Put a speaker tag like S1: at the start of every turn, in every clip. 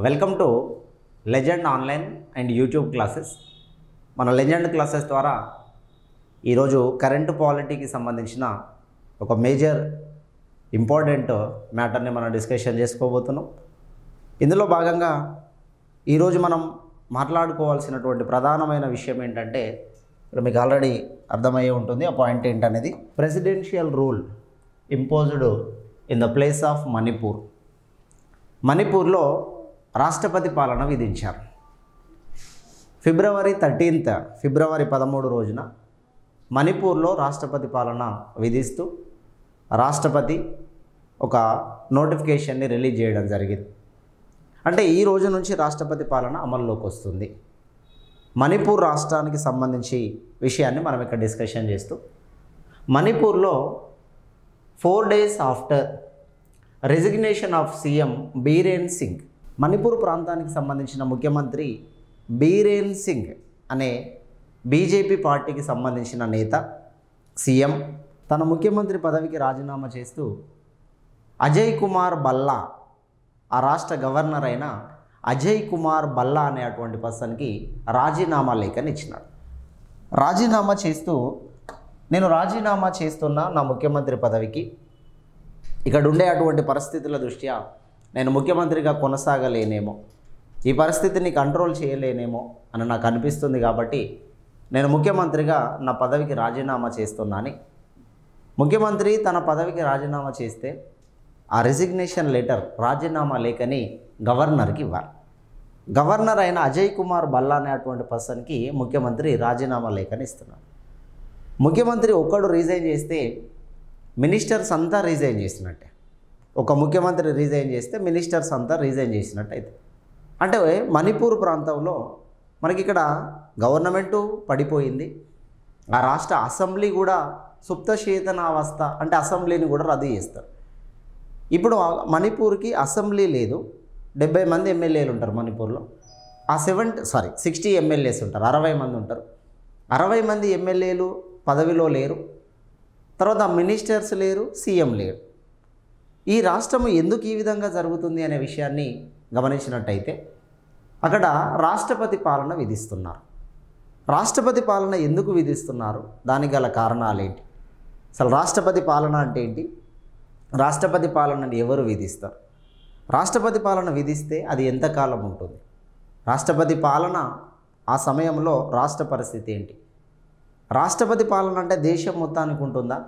S1: Welcome to legend online and YouTube classes. మన legend classes ద్వారా ఈరోజు కరెంట్ పాలిటీకి సంబంధించిన ఒక మేజర్ ఇంపార్టెంట్ మ్యాటర్ని మనం డిస్కషన్ చేసుకోబోతున్నాం. ఇందులో భాగంగా ఈరోజు మనం మాట్లాడుకోవాల్సినటువంటి ప్రధానమైన విషయం ఏంటంటే, ఇక్కడ మీకు ఆల్రెడీ అర్థమయ్యే ఉంటుంది ఆ పాయింట్ ఏంటనేది. Presidential rule imposed in the place of Manipur. మణిపూర్లో రాష్ట్రపతి పాలన విధించారు. ఫిబ్రవరి 13 రోజున మణిపూర్లో రాష్ట్రపతి పాలన విధిస్తూ రాష్ట్రపతి ఒక నోటిఫికేషన్ని రిలీజ్ చేయడం జరిగింది. అంటే ఈ రోజు నుంచి రాష్ట్రపతి పాలన అమల్లోకి వస్తుంది. మణిపూర్ రాష్ట్రానికి సంబంధించి విషయాన్ని మనం ఇక్కడ డిస్కషన్ చేస్తూ, మణిపూర్లో 4 days after resignation of CM Biren Singh, Manipur ప్రాంతానికి సంబంధించిన ముఖ్యమంత్రి బీరేన్ సింగ్ అనే బీజేపీ పార్టీకి సంబంధించిన నేత సీఎం తన ముఖ్యమంత్రి పదవికి రాజీనామా చేస్తూ అజయ్ కుమార్ భల్లా, ఆ రాష్ట్ర గవర్నర్ అయిన అజయ్ కుమార్ భల్లా అనేటువంటి పర్సన్కి రాజీనామా లేఖని ఇచ్చినాడు. రాజీనామా చేస్తూ, నేను రాజీనామా చేస్తున్నా నా ముఖ్యమంత్రి పదవికి, ఇక్కడ ఉండే అటువంటి పరిస్థితుల దృష్ట్యా నేను ముఖ్యమంత్రిగా కొనసాగలేనేమో, ఈ పరిస్థితిని కంట్రోల్ చేయలేనేమో అని నాకు అనిపిస్తుంది, కాబట్టి నేను ముఖ్యమంత్రిగా నా పదవికి రాజీనామా చేస్తున్నాను. ముఖ్యమంత్రి తన పదవికి రాజీనామా చేస్తే ఆ రెసిగ్నేషన్ లెటర్, రాజీనామా లేఖని గవర్నర్కి ఇవ్వాలి. గవర్నర్ అయిన అజయ్ కుమార్ భల్లా అనేటువంటి పర్సన్కి ముఖ్యమంత్రి రాజీనామా లేఖని ఇస్తున్నాడు. ముఖ్యమంత్రి ఒక్కడు రిజైన్ చేస్తే మినిస్టర్స్ అంతా రిజైన్ చేసినట్టే. ఒక ముఖ్యమంత్రి రిజైన్ చేస్తే మినిస్టర్స్ అంతా రిజైన్ చేసినట్టయితే, అంటే మణిపూర్ ప్రాంతంలో మనకి ఇక్కడ గవర్నమెంటు పడిపోయింది, ఆ రాష్ట్ర అసెంబ్లీ కూడా సుప్తచేతనావస్థ, అంటే అసెంబ్లీని కూడా రద్దు చేస్తారు. ఇప్పుడు మణిపూర్కి అసెంబ్లీ లేదు. 70 మంది ఎమ్మెల్యేలు ఉంటారు మణిపూర్లో. ఆ 60 ఎమ్మెల్యేస్ ఉంటారు, 60 మంది ఉంటారు. 60 మంది ఎమ్మెల్యేలు పదవిలో లేరు, తర్వాత మినిస్టర్స్ లేరు, సీఎం లేరు. ఈ రాష్ట్రం ఎందుకు ఈ విధంగా జరుగుతుంది అనే విషయాన్ని గమనించినట్టయితే, అక్కడ రాష్ట్రపతి పాలన విధిస్తున్నారు. రాష్ట్రపతి పాలన ఎందుకు విధిస్తున్నారు, దానికి గల కారణాలేంటి, అసలు రాష్ట్రపతి పాలన అంటే ఏంటి, రాష్ట్రపతి పాలనని ఎవరు విధిస్తారు, రాష్ట్రపతి పాలన విధిస్తే అది ఎంతకాలం ఉంటుంది, రాష్ట్రపతి పాలన ఆ సమయంలో రాష్ట్ర పరిస్థితి ఏంటి, రాష్ట్రపతి పాలన అంటే దేశం మొత్తానికి ఉంటుందా,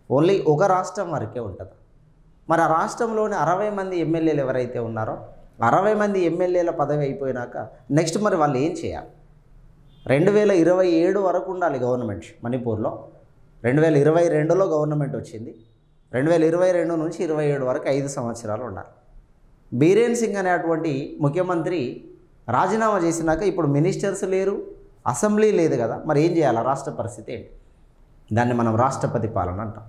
S1: ఓన్లీ ఒక రాష్ట్రం వరకే ఉంటుందా, మరి ఆ రాష్ట్రంలోని 60 మంది ఎమ్మెల్యేలు ఎవరైతే ఉన్నారో 60 మంది ఎమ్మెల్యేల పదవి అయిపోయినాక నెక్స్ట్ మరి వాళ్ళు ఏం చేయాలి. 2027 వరకు ఉండాలి గవర్నమెంట్ మణిపూర్లో. 2022లో గవర్నమెంట్ వచ్చింది. 2022 నుంచి 27 వరకు 5 సంవత్సరాలు ఉండాలి. బీరేన్ సింగ్ అనేటువంటి ముఖ్యమంత్రి రాజీనామా చేసినాక ఇప్పుడు మినిస్టర్స్ లేరు, అసెంబ్లీ లేదు కదా, మరి ఏం చేయాలి, రాష్ట్ర పరిస్థితి ఏంటి, దాన్ని మనం రాష్ట్రపతి పాలన అంటాం.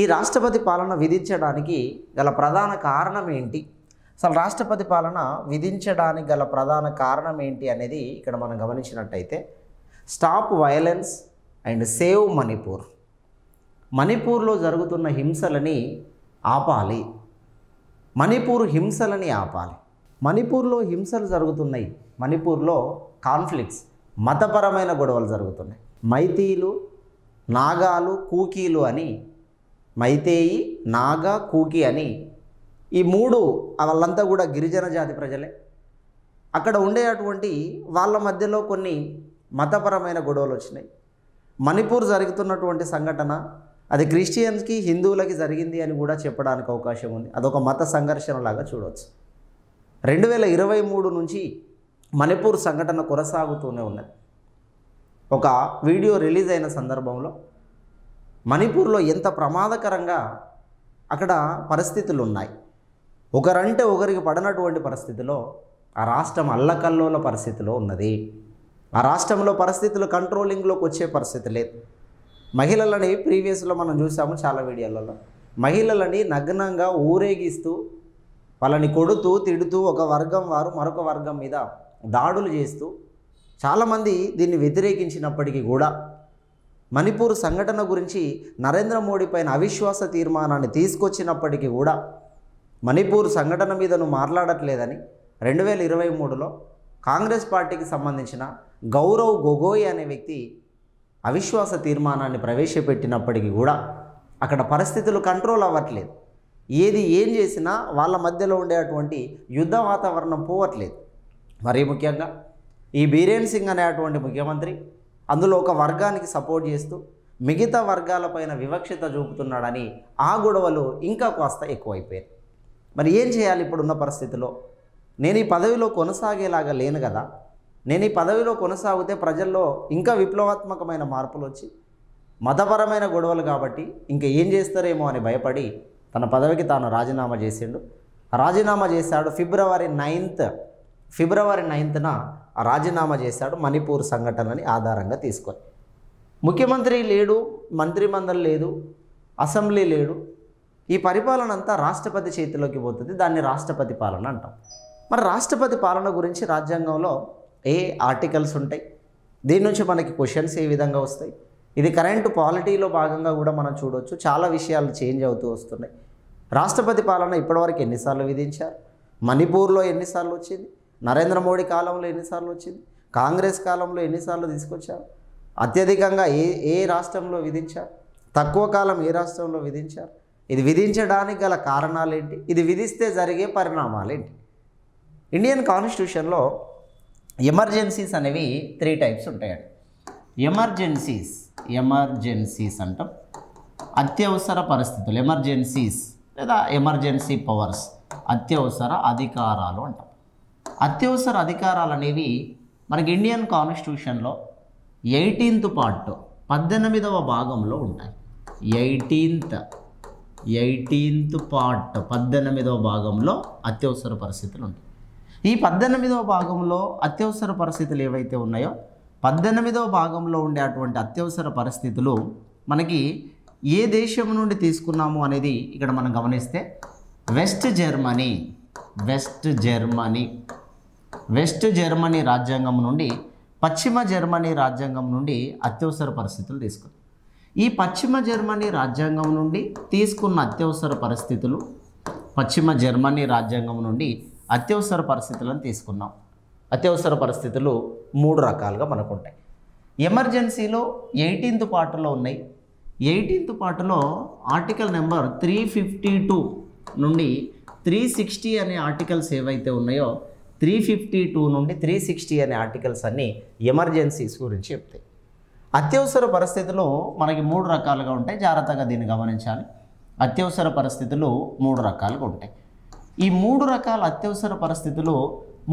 S1: ఈ రాష్ట్రపతి పాలన విధించడానికి గల ప్రధాన కారణం ఏంటి, అసలు రాష్ట్రపతి పాలన విధించడానికి గల ప్రధాన కారణం ఏంటి అనేది ఇక్కడ మనం గమనించినట్టయితే, stop violence and save Manipur. మణిపూర్లో జరుగుతున్న హింసలని ఆపాలి, మణిపూర్ హింసలని ఆపాలి. మణిపూర్లో హింసలు జరుగుతున్నాయి, మణిపూర్లో కాన్ఫ్లిక్ట్స్, మతపరమైన గొడవలు జరుగుతున్నాయి. మైతీలు, నాగాలు, కూకీలు అని, మైతేయి, నాగా, కూకి అని ఈ 3 వాళ్ళంతా కూడా గిరిజన జాతి ప్రజలే. అక్కడ ఉండేటువంటి వాళ్ళ మధ్యలో కొన్ని మతపరమైన గొడవలు వచ్చినాయి. మణిపూర్ జరుగుతున్నటువంటి సంఘటన అది క్రిస్టియన్స్కి, హిందువులకి జరిగింది అని కూడా చెప్పడానికి అవకాశం ఉంది. అదొక మత సంఘర్షణలాగా చూడవచ్చు. 2023 నుంచి మణిపూర్ సంఘటన కొనసాగుతూనే ఉన్నది. ఒక వీడియో రిలీజ్ అయిన సందర్భంలో మణిపూర్లో ఎంత ప్రమాదకరంగా అక్కడ పరిస్థితులు ఉన్నాయి, ఒకరంటే ఒకరికి పడినటువంటి పరిస్థితిలో ఆ రాష్ట్రం అల్లకల్లోల పరిస్థితిలో ఉన్నది. ఆ రాష్ట్రంలో పరిస్థితులు కంట్రోలింగ్లోకి వచ్చే పరిస్థితి లేదు. మహిళలని ప్రీవియస్లో మనం చూసాము చాలా వీడియోలలో, మహిళలని నగ్నంగా ఊరేగిస్తూ వాళ్ళని కొడుతూ తిడుతూ ఒక వర్గం వారు మరొక వర్గం మీద దాడులు చేస్తూ చాలామంది దీన్ని వ్యతిరేకించినప్పటికీ కూడా మణిపూర్ సంఘటన గురించి నరేంద్ర మోడీ పైన అవిశ్వాస తీర్మానాన్ని తీసుకొచ్చినప్పటికీ కూడా మణిపూర్ సంఘటన మీద నువ్వు మాట్లాడట్లేదని, 2023లో కాంగ్రెస్ పార్టీకి సంబంధించిన గౌరవ్ గొగోయ్ అనే వ్యక్తి అవిశ్వాస తీర్మానాన్ని ప్రవేశపెట్టినప్పటికీ కూడా అక్కడ పరిస్థితులు కంట్రోల్ అవ్వట్లేదు. ఏం చేసినా వాళ్ళ మధ్యలో ఉండేటువంటి యుద్ధ వాతావరణం పోవట్లేదు. మరీ ముఖ్యంగా ఈ బీరేన్ సింగ్ అనేటువంటి ముఖ్యమంత్రి అందులో ఒక వర్గానికి సపోర్ట్ చేస్తూ మిగతా వర్గాలపైన వివక్షత చూపుతున్నాడని ఆ గొడవలు ఇంకా కాస్త ఎక్కువైపోయాయి. మరి ఏం చేయాలి ఇప్పుడున్న పరిస్థితిలో? నేను ఈ పదవిలో కొనసాగేలాగా లేను కదా. నేను ఈ పదవిలో కొనసాగితే ప్రజల్లో ఇంకా విప్లవాత్మకమైన మార్పులు వచ్చి మతపరమైన గొడవలు కాబట్టి ఇంకా ఏం చేస్తారేమో అని భయపడి తన పదవికి తాను రాజీనామా చేసిండు. రాజీనామా చేశాడు. ఫిబ్రవరి 9న రాజీనామా చేశాడు మణిపూర్ సంఘటనని ఆధారంగా తీసుకొని. ముఖ్యమంత్రి లేడు, మంత్రిమండలి లేదు, అసెంబ్లీ లేడు. ఈ పరిపాలన అంతా రాష్ట్రపతి చేతిలోకి పోతుంది. దాన్ని రాష్ట్రపతి పాలన అంటాం. మరి రాష్ట్రపతి పాలన గురించి రాజ్యాంగంలో ఏ ఆర్టికల్స్ ఉంటాయి? దీని నుంచి మనకి క్వశ్చన్స్ ఏ విధంగా వస్తాయి? ఇది కరెంట్ పాలిటీలో భాగంగా కూడా మనం చూడవచ్చు. చాలా విషయాలు చేంజ్ అవుతూ వస్తున్నాయి. రాష్ట్రపతి పాలన ఇప్పటివరకు ఎన్నిసార్లు విధించారు? మణిపూర్లో ఎన్నిసార్లు వచ్చింది? నరేంద్ర మోడీ కాలంలో ఎన్నిసార్లు వచ్చింది? కాంగ్రెస్ కాలంలో ఎన్నిసార్లు తీసుకొచ్చారు? అత్యధికంగా ఏ రాష్ట్రంలో విధించారు? తక్కువ కాలం ఏ రాష్ట్రంలో విధించారు? ఇది విధించడానికి గల కారణాలేంటి? ఇది విధిస్తే జరిగే పరిణామాలేంటి? ఇండియన్ కాన్స్టిట్యూషన్లో ఎమర్జెన్సీస్ అనేవి 3 టైప్స్ ఉంటాయండి. ఎమర్జెన్సీస్ అంటాం. అత్యవసర పరిస్థితులు ఎమర్జెన్సీస్ లేదా ఎమర్జెన్సీ పవర్స్, అత్యవసర అధికారాలు అంటాం. అత్యవసర అధికారాలు అనేవి మనకి ఇండియన్ కాన్స్టిట్యూషన్లో 18th పార్ట్ 18వ భాగంలో ఉంటాయి. 18th పార్ట్ 18వ భాగంలో అత్యవసర పరిస్థితులు ఉంటాయి. ఈ 18వ భాగంలో అత్యవసర పరిస్థితులు ఏవైతే ఉన్నాయో 18వ భాగంలో ఉండేటువంటి అత్యవసర పరిస్థితులు మనకి ఏ దేశం నుండి తీసుకున్నాము అనేది ఇక్కడ మనం గమనిస్తే వెస్ట్ జర్మనీ రాజ్యాంగం నుండి పశ్చిమ జర్మనీ రాజ్యాంగం నుండి అత్యవసర పరిస్థితులు తీసుకున్నాం. ఈ పశ్చిమ జర్మనీ రాజ్యాంగం నుండి తీసుకున్న అత్యవసర పరిస్థితులు పశ్చిమ జర్మనీ రాజ్యాంగం నుండి అత్యవసర పరిస్థితులను తీసుకున్నాం. అత్యవసర పరిస్థితులు 3 రకాలుగా మనకు ఉంటాయి. ఎమర్జెన్సీలో 18th పార్ట్లో ఉన్నాయి. 18th పార్ట్లో ఆర్టికల్ నెంబర్ 352 నుండి 360 అనే ఆర్టికల్స్ ఏవైతే ఉన్నాయో 352 నుండి 360 అనే ఆర్టికల్స్ అన్నీ ఎమర్జెన్సీస్ గురించి చెప్తాయి. అత్యవసర పరిస్థితులు మనకి 3 రకాలుగా ఉంటాయి. జాగ్రత్తగా దీన్ని గమనించాలి. అత్యవసర పరిస్థితులు 3 రకాలుగా ఉంటాయి. ఈ 3 రకాల అత్యవసర పరిస్థితులు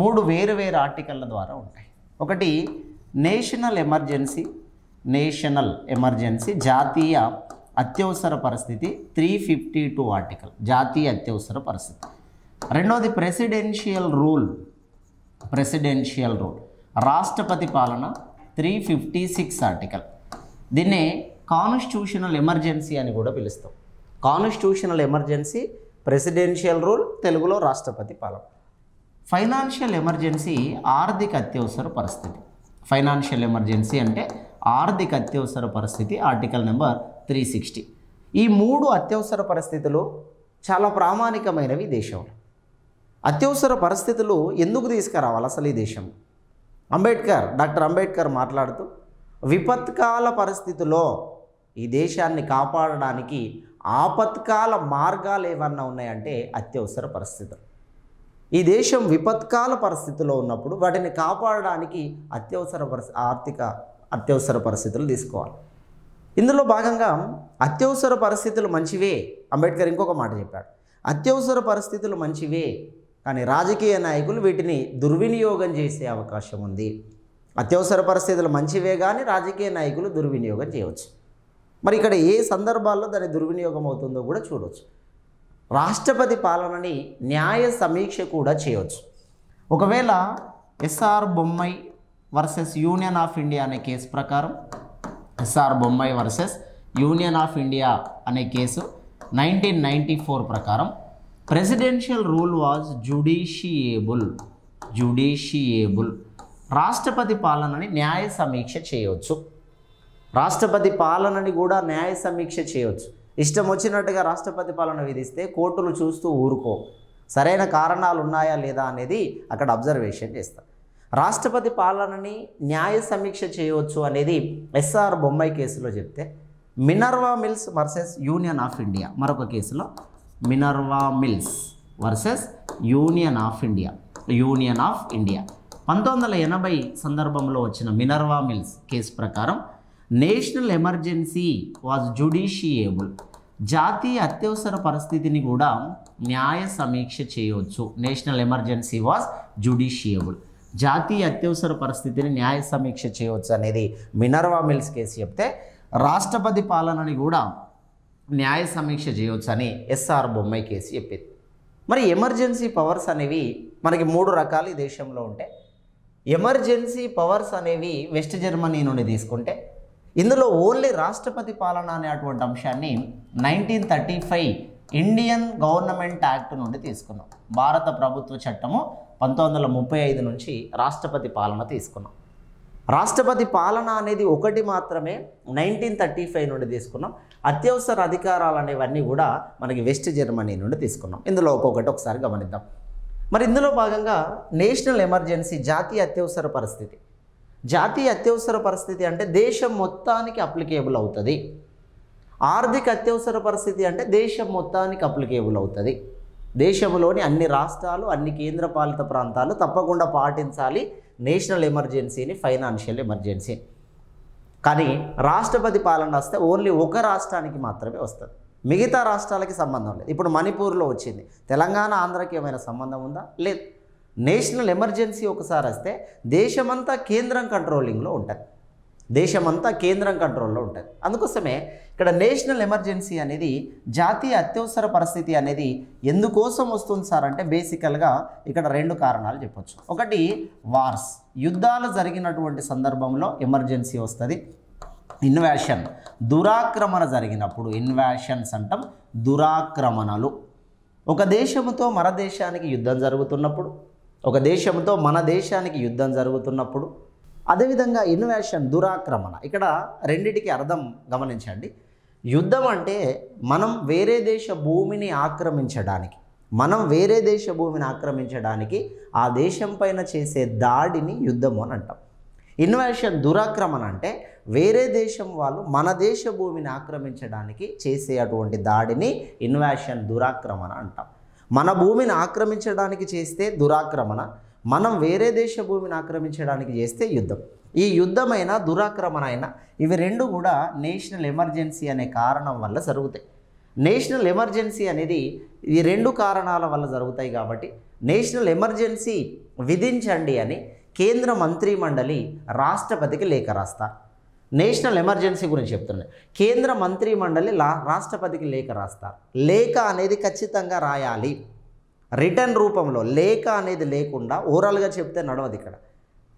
S1: 3 వేరు ఆర్టికల్ల ద్వారా ఉంటాయి. ఒకటి నేషనల్ ఎమర్జెన్సీ జాతీయ అత్యవసర పరిస్థితి 352 ఆర్టికల్, జాతీయ అత్యవసర పరిస్థితి. రెండవది ప్రెసిడెన్షియల్ రూల్ రాష్ట్రపతి పాలన 356 ఆర్టికల్. దీన్నే కాన్స్టిట్యూషనల్ ఎమర్జెన్సీ అని కూడా పిలుస్తాం. కాన్స్టిట్యూషనల్ ఎమర్జెన్సీ, ప్రెసిడెన్షియల్ రూల్, తెలుగులో రాష్ట్రపతి పాలన. ఫైనాన్షియల్ ఎమర్జెన్సీ ఆర్థిక అత్యవసర పరిస్థితి. ఫైనాన్షియల్ ఎమర్జెన్సీ అంటే ఆర్థిక అత్యవసర పరిస్థితి, ఆర్టికల్ నెంబర్ 360. ఈ 3 అత్యవసర పరిస్థితులు చాలా ప్రామాణికమైనవి దేశంలో. అత్యవసర పరిస్థితులు ఎందుకు తీసుకురావాలి అసలు ఈ దేశం? డాక్టర్ అంబేద్కర్ మాట్లాడుతూ విపత్కాల పరిస్థితుల్లో ఈ దేశాన్ని కాపాడడానికి ఆపత్కాల మార్గాలు ఏమన్నా ఉన్నాయంటే అత్యవసర పరిస్థితులు. ఈ దేశం విపత్కాల పరిస్థితుల్లో ఉన్నప్పుడు వాటిని కాపాడడానికి అత్యవసర పరిస్థితులు తీసుకోవాలి. ఇందులో భాగంగా అత్యవసర పరిస్థితులు మంచివే. అంబేద్కర్ ఇంకొక మాట చెప్పాడు, అత్యవసర పరిస్థితులు మంచివే కానీ రాజకీయ నాయకులు వీటిని దుర్వినియోగం చేసే అవకాశం ఉంది. అత్యవసర పరిస్థితులు మంచివే కానీ రాజకీయ నాయకులు దుర్వినియోగం చేయవచ్చు. మరి ఇక్కడ ఏ సందర్భాల్లో దాని దుర్వినియోగం అవుతుందో కూడా చూడవచ్చు. రాష్ట్రపతి పాలనని న్యాయ సమీక్ష కూడా చేయవచ్చు. ఒకవేళ SR Bommai versus union of India అనే కేసు ప్రకారం, SR Bommai versus union of India అనే కేసు 1994 ప్రకారం ప్రెసిడెన్షియల్ రూల్ వాజ్ జుడిషియేబుల్. రాష్ట్రపతి పాలనని న్యాయ సమీక్ష చేయవచ్చు. రాష్ట్రపతి పాలనని కూడా న్యాయ సమీక్ష చేయవచ్చు. ఇష్టం వచ్చినట్టుగా రాష్ట్రపతి పాలన విధిస్తే కోర్టులు చూస్తూ ఊరుకో. సరైన కారణాలు ఉన్నాయా లేదా అనేది అక్కడ అబ్జర్వేషన్ చేస్తారు. రాష్ట్రపతి పాలనని న్యాయ సమీక్ష చేయవచ్చు అనేది ఎస్ఆర్ బొమ్మాయి కేసులో చెప్తే, Minerva mills versus union of India మరొక కేసులో, Minerva mills versus union of India 1980 సందర్భంలో వచ్చిన మినర్వా మిల్స్ కేసు ప్రకారం నేషనల్ ఎమర్జెన్సీ వాజ్ జుడిషియేబుల్. జాతీయ అత్యవసర పరిస్థితిని కూడా న్యాయ సమీక్ష చేయవచ్చు. నేషనల్ ఎమర్జెన్సీ వాజ్ జుడిషియేబుల్, జాతీయ అత్యవసర పరిస్థితిని న్యాయ సమీక్ష చేయవచ్చు అనేది మినర్వా మిల్స్ కేసు చెప్తే, రాష్ట్రపతి పాలనని కూడా న్యాయ సమీక్ష చేయవచ్చు అని ఎస్ఆర్ బొమ్మాయి కేసు చెప్పింది. మరి ఎమర్జెన్సీ పవర్స్ అనేవి మనకి 3 రకాలు ఈ దేశంలో ఉంటాయి. ఎమర్జెన్సీ పవర్స్ అనేవి వెస్ట్ జర్మనీ నుండి తీసుకుంటే, ఇందులో ఓన్లీ రాష్ట్రపతి పాలన అనేటువంటి అంశాన్ని 1935 ఇండియన్ గవర్నమెంట్ యాక్ట్ నుండి తీసుకున్నాం. భారత ప్రభుత్వ చట్టము 1935 నుంచి రాష్ట్రపతి పాలన తీసుకున్నాం. రాష్ట్రపతి పాలన అనేది ఒకటి మాత్రమే 1935 నుండి తీసుకున్నాం. అత్యవసర అధికారాలు అనేవన్నీ కూడా మనకి వెస్ట్ జర్మనీ నుండి తీసుకున్నాం. ఇందులో ఒక్కొక్కటి ఒకసారి గమనిద్దాం. మరి ఇందులో భాగంగా నేషనల్ ఎమర్జెన్సీ, జాతీయ అత్యవసర పరిస్థితి. జాతీయ అత్యవసర పరిస్థితి అంటే దేశం మొత్తానికి అప్లికేబుల్ అవుతుంది. ఆర్థిక అత్యవసర పరిస్థితి అంటే దేశం మొత్తానికి అప్లికేబుల్ అవుతుంది. దేశంలోని అన్ని రాష్ట్రాలు, అన్ని కేంద్రపాలిత ప్రాంతాలు తప్పకుండా పాటించాలి నేషనల్ ఎమర్జెన్సీని, ఫైనాన్షియల్ ఎమర్జెన్సీ. కానీ రాష్ట్రపతి పాలన వస్తే ఓన్లీ ఒక రాష్ట్రానికి మాత్రమే వస్తుంది, మిగతా రాష్ట్రాలకి సంబంధం లేదు. ఇప్పుడు మణిపూర్లో వచ్చింది, తెలంగాణ ఆంధ్రకి ఏమైనా సంబంధం ఉందా? లేదు. నేషనల్ ఎమర్జెన్సీ ఒకసారి వస్తే దేశమంతా కేంద్రం కంట్రోలింగ్లో ఉంటుంది, దేశమంతా కేంద్రం కంట్రోల్లో ఉంటుంది. అందుకోసమే ఇక్కడ నేషనల్ ఎమర్జెన్సీ అనేది, జాతీయ అత్యవసర పరిస్థితి అనేది ఎందుకోసం వస్తుంది సార్ అంటే బేసికల్గా ఇక్కడ 2 కారణాలు చెప్పొచ్చు. ఒకటి వార్స్, యుద్ధాలు జరిగినటువంటి సందర్భంలో ఎమర్జెన్సీ వస్తుంది. ఇన్వాషన్, దురాక్రమణ జరిగినప్పుడు, ఇన్వాషన్స్ అంటాం, దురాక్రమణలు. ఒక దేశంతో మన దేశానికి యుద్ధం జరుగుతున్నప్పుడు, ఒక దేశంతో మన దేశానికి యుద్ధం జరుగుతున్నప్పుడు, అదేవిధంగా ఇన్వాషన్, దురాక్రమణ. ఇక్కడ రెండిటికి అర్థం గమనించండి. యుద్ధం అంటే మనం వేరే దేశ భూమిని ఆక్రమించడానికి, ఆ దేశం పైన చేసే దాడిని యుద్ధము అని అంటాం. ఇన్వాషన్, దురాక్రమణ అంటే వేరే దేశం వాళ్ళు మన దేశ భూమిని ఆక్రమించడానికి చేసే అటువంటి దాడిని ఇన్వాషన్, దురాక్రమణ అంటాం. మన భూమిని ఆక్రమించడానికి చేస్తే దురాక్రమణ, మనం వేరే దేశ భూమిని ఆక్రమించడానికి చేస్తే యుద్ధం. ఈ యుద్ధమైన, దురాక్రమణ అయినా ఇవి 2 కూడా నేషనల్ ఎమర్జెన్సీ అనే కారణం వల్ల జరుగుతాయి. నేషనల్ ఎమర్జెన్సీ అనేది ఈ 2 కారణాల వల్ల జరుగుతాయి. కాబట్టి నేషనల్ ఎమర్జెన్సీ విధించండి అని కేంద్ర మంత్రి మండలి రాష్ట్రపతికి లేఖ రాస్తారు. నేషనల్ ఎమర్జెన్సీ గురించి చెప్తున్నాను. కేంద్ర మంత్రి మండలి రాష్ట్రపతికి లేఖ రాస్తారు. లేఖ అనేది ఖచ్చితంగా రాయాలి రిటర్న్ రూపంలో. లేఖ అనేది లేకుండా ఓరల్గా చెప్తే నడవదు. ఇక్కడ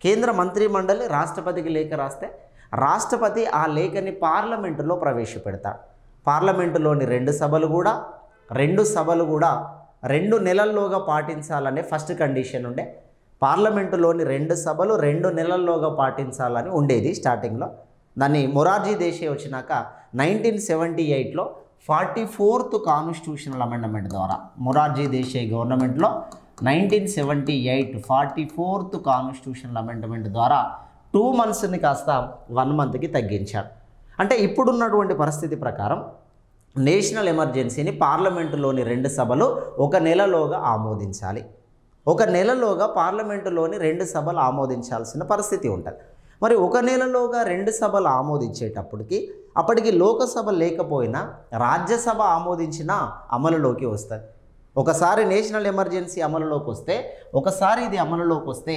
S1: కేంద్ర మంత్రి మండలి రాష్ట్రపతికి లేఖ రాస్తే రాష్ట్రపతి ఆ లేఖని పార్లమెంటులో ప్రవేశపెడతాడు. పార్లమెంటులోని 2 సభలు కూడా 2 నెలల్లోగా పాటించాలనే ఫస్ట్ కండిషన్ ఉండే. పార్లమెంటులోని 2 సభలు 2 నెలల్లోగా పాటించాలని ఉండేది స్టార్టింగ్లో. దాన్ని మొరార్జీ దేశాయ్ వచ్చినాక 1978లో 44th కాన్స్టిట్యూషనల్ అమెండ్మెంట్ ద్వారా, మొరార్జీ దేశాయ్ గవర్నమెంట్లో 1978 44th కాన్స్టిట్యూషనల్ అమెండ్మెంట్ ద్వారా 2 monthsని కాస్త 1 monthకి తగ్గించాడు. అంటే ఇప్పుడున్నటువంటి పరిస్థితి ప్రకారం నేషనల్ ఎమర్జెన్సీని పార్లమెంటులోని 2 సభలు 1 నెలలోగా ఆమోదించాలి. 1 నెలలోగా పార్లమెంటులోని 2 సభలు ఆమోదించాల్సిన పరిస్థితి ఉంటుంది. మరి 1 నెలలోగా 2 సభలు ఆమోదించేటప్పటికి అప్పటికి లోకసభ లేకపోయినా రాజ్యసభ ఆమోదించిన అమలులోకి వస్తుంది. ఒకసారి నేషనల్ ఎమర్జెన్సీ అమలులోకి వస్తే, ఒకసారి ఇది అమలులోకి వస్తే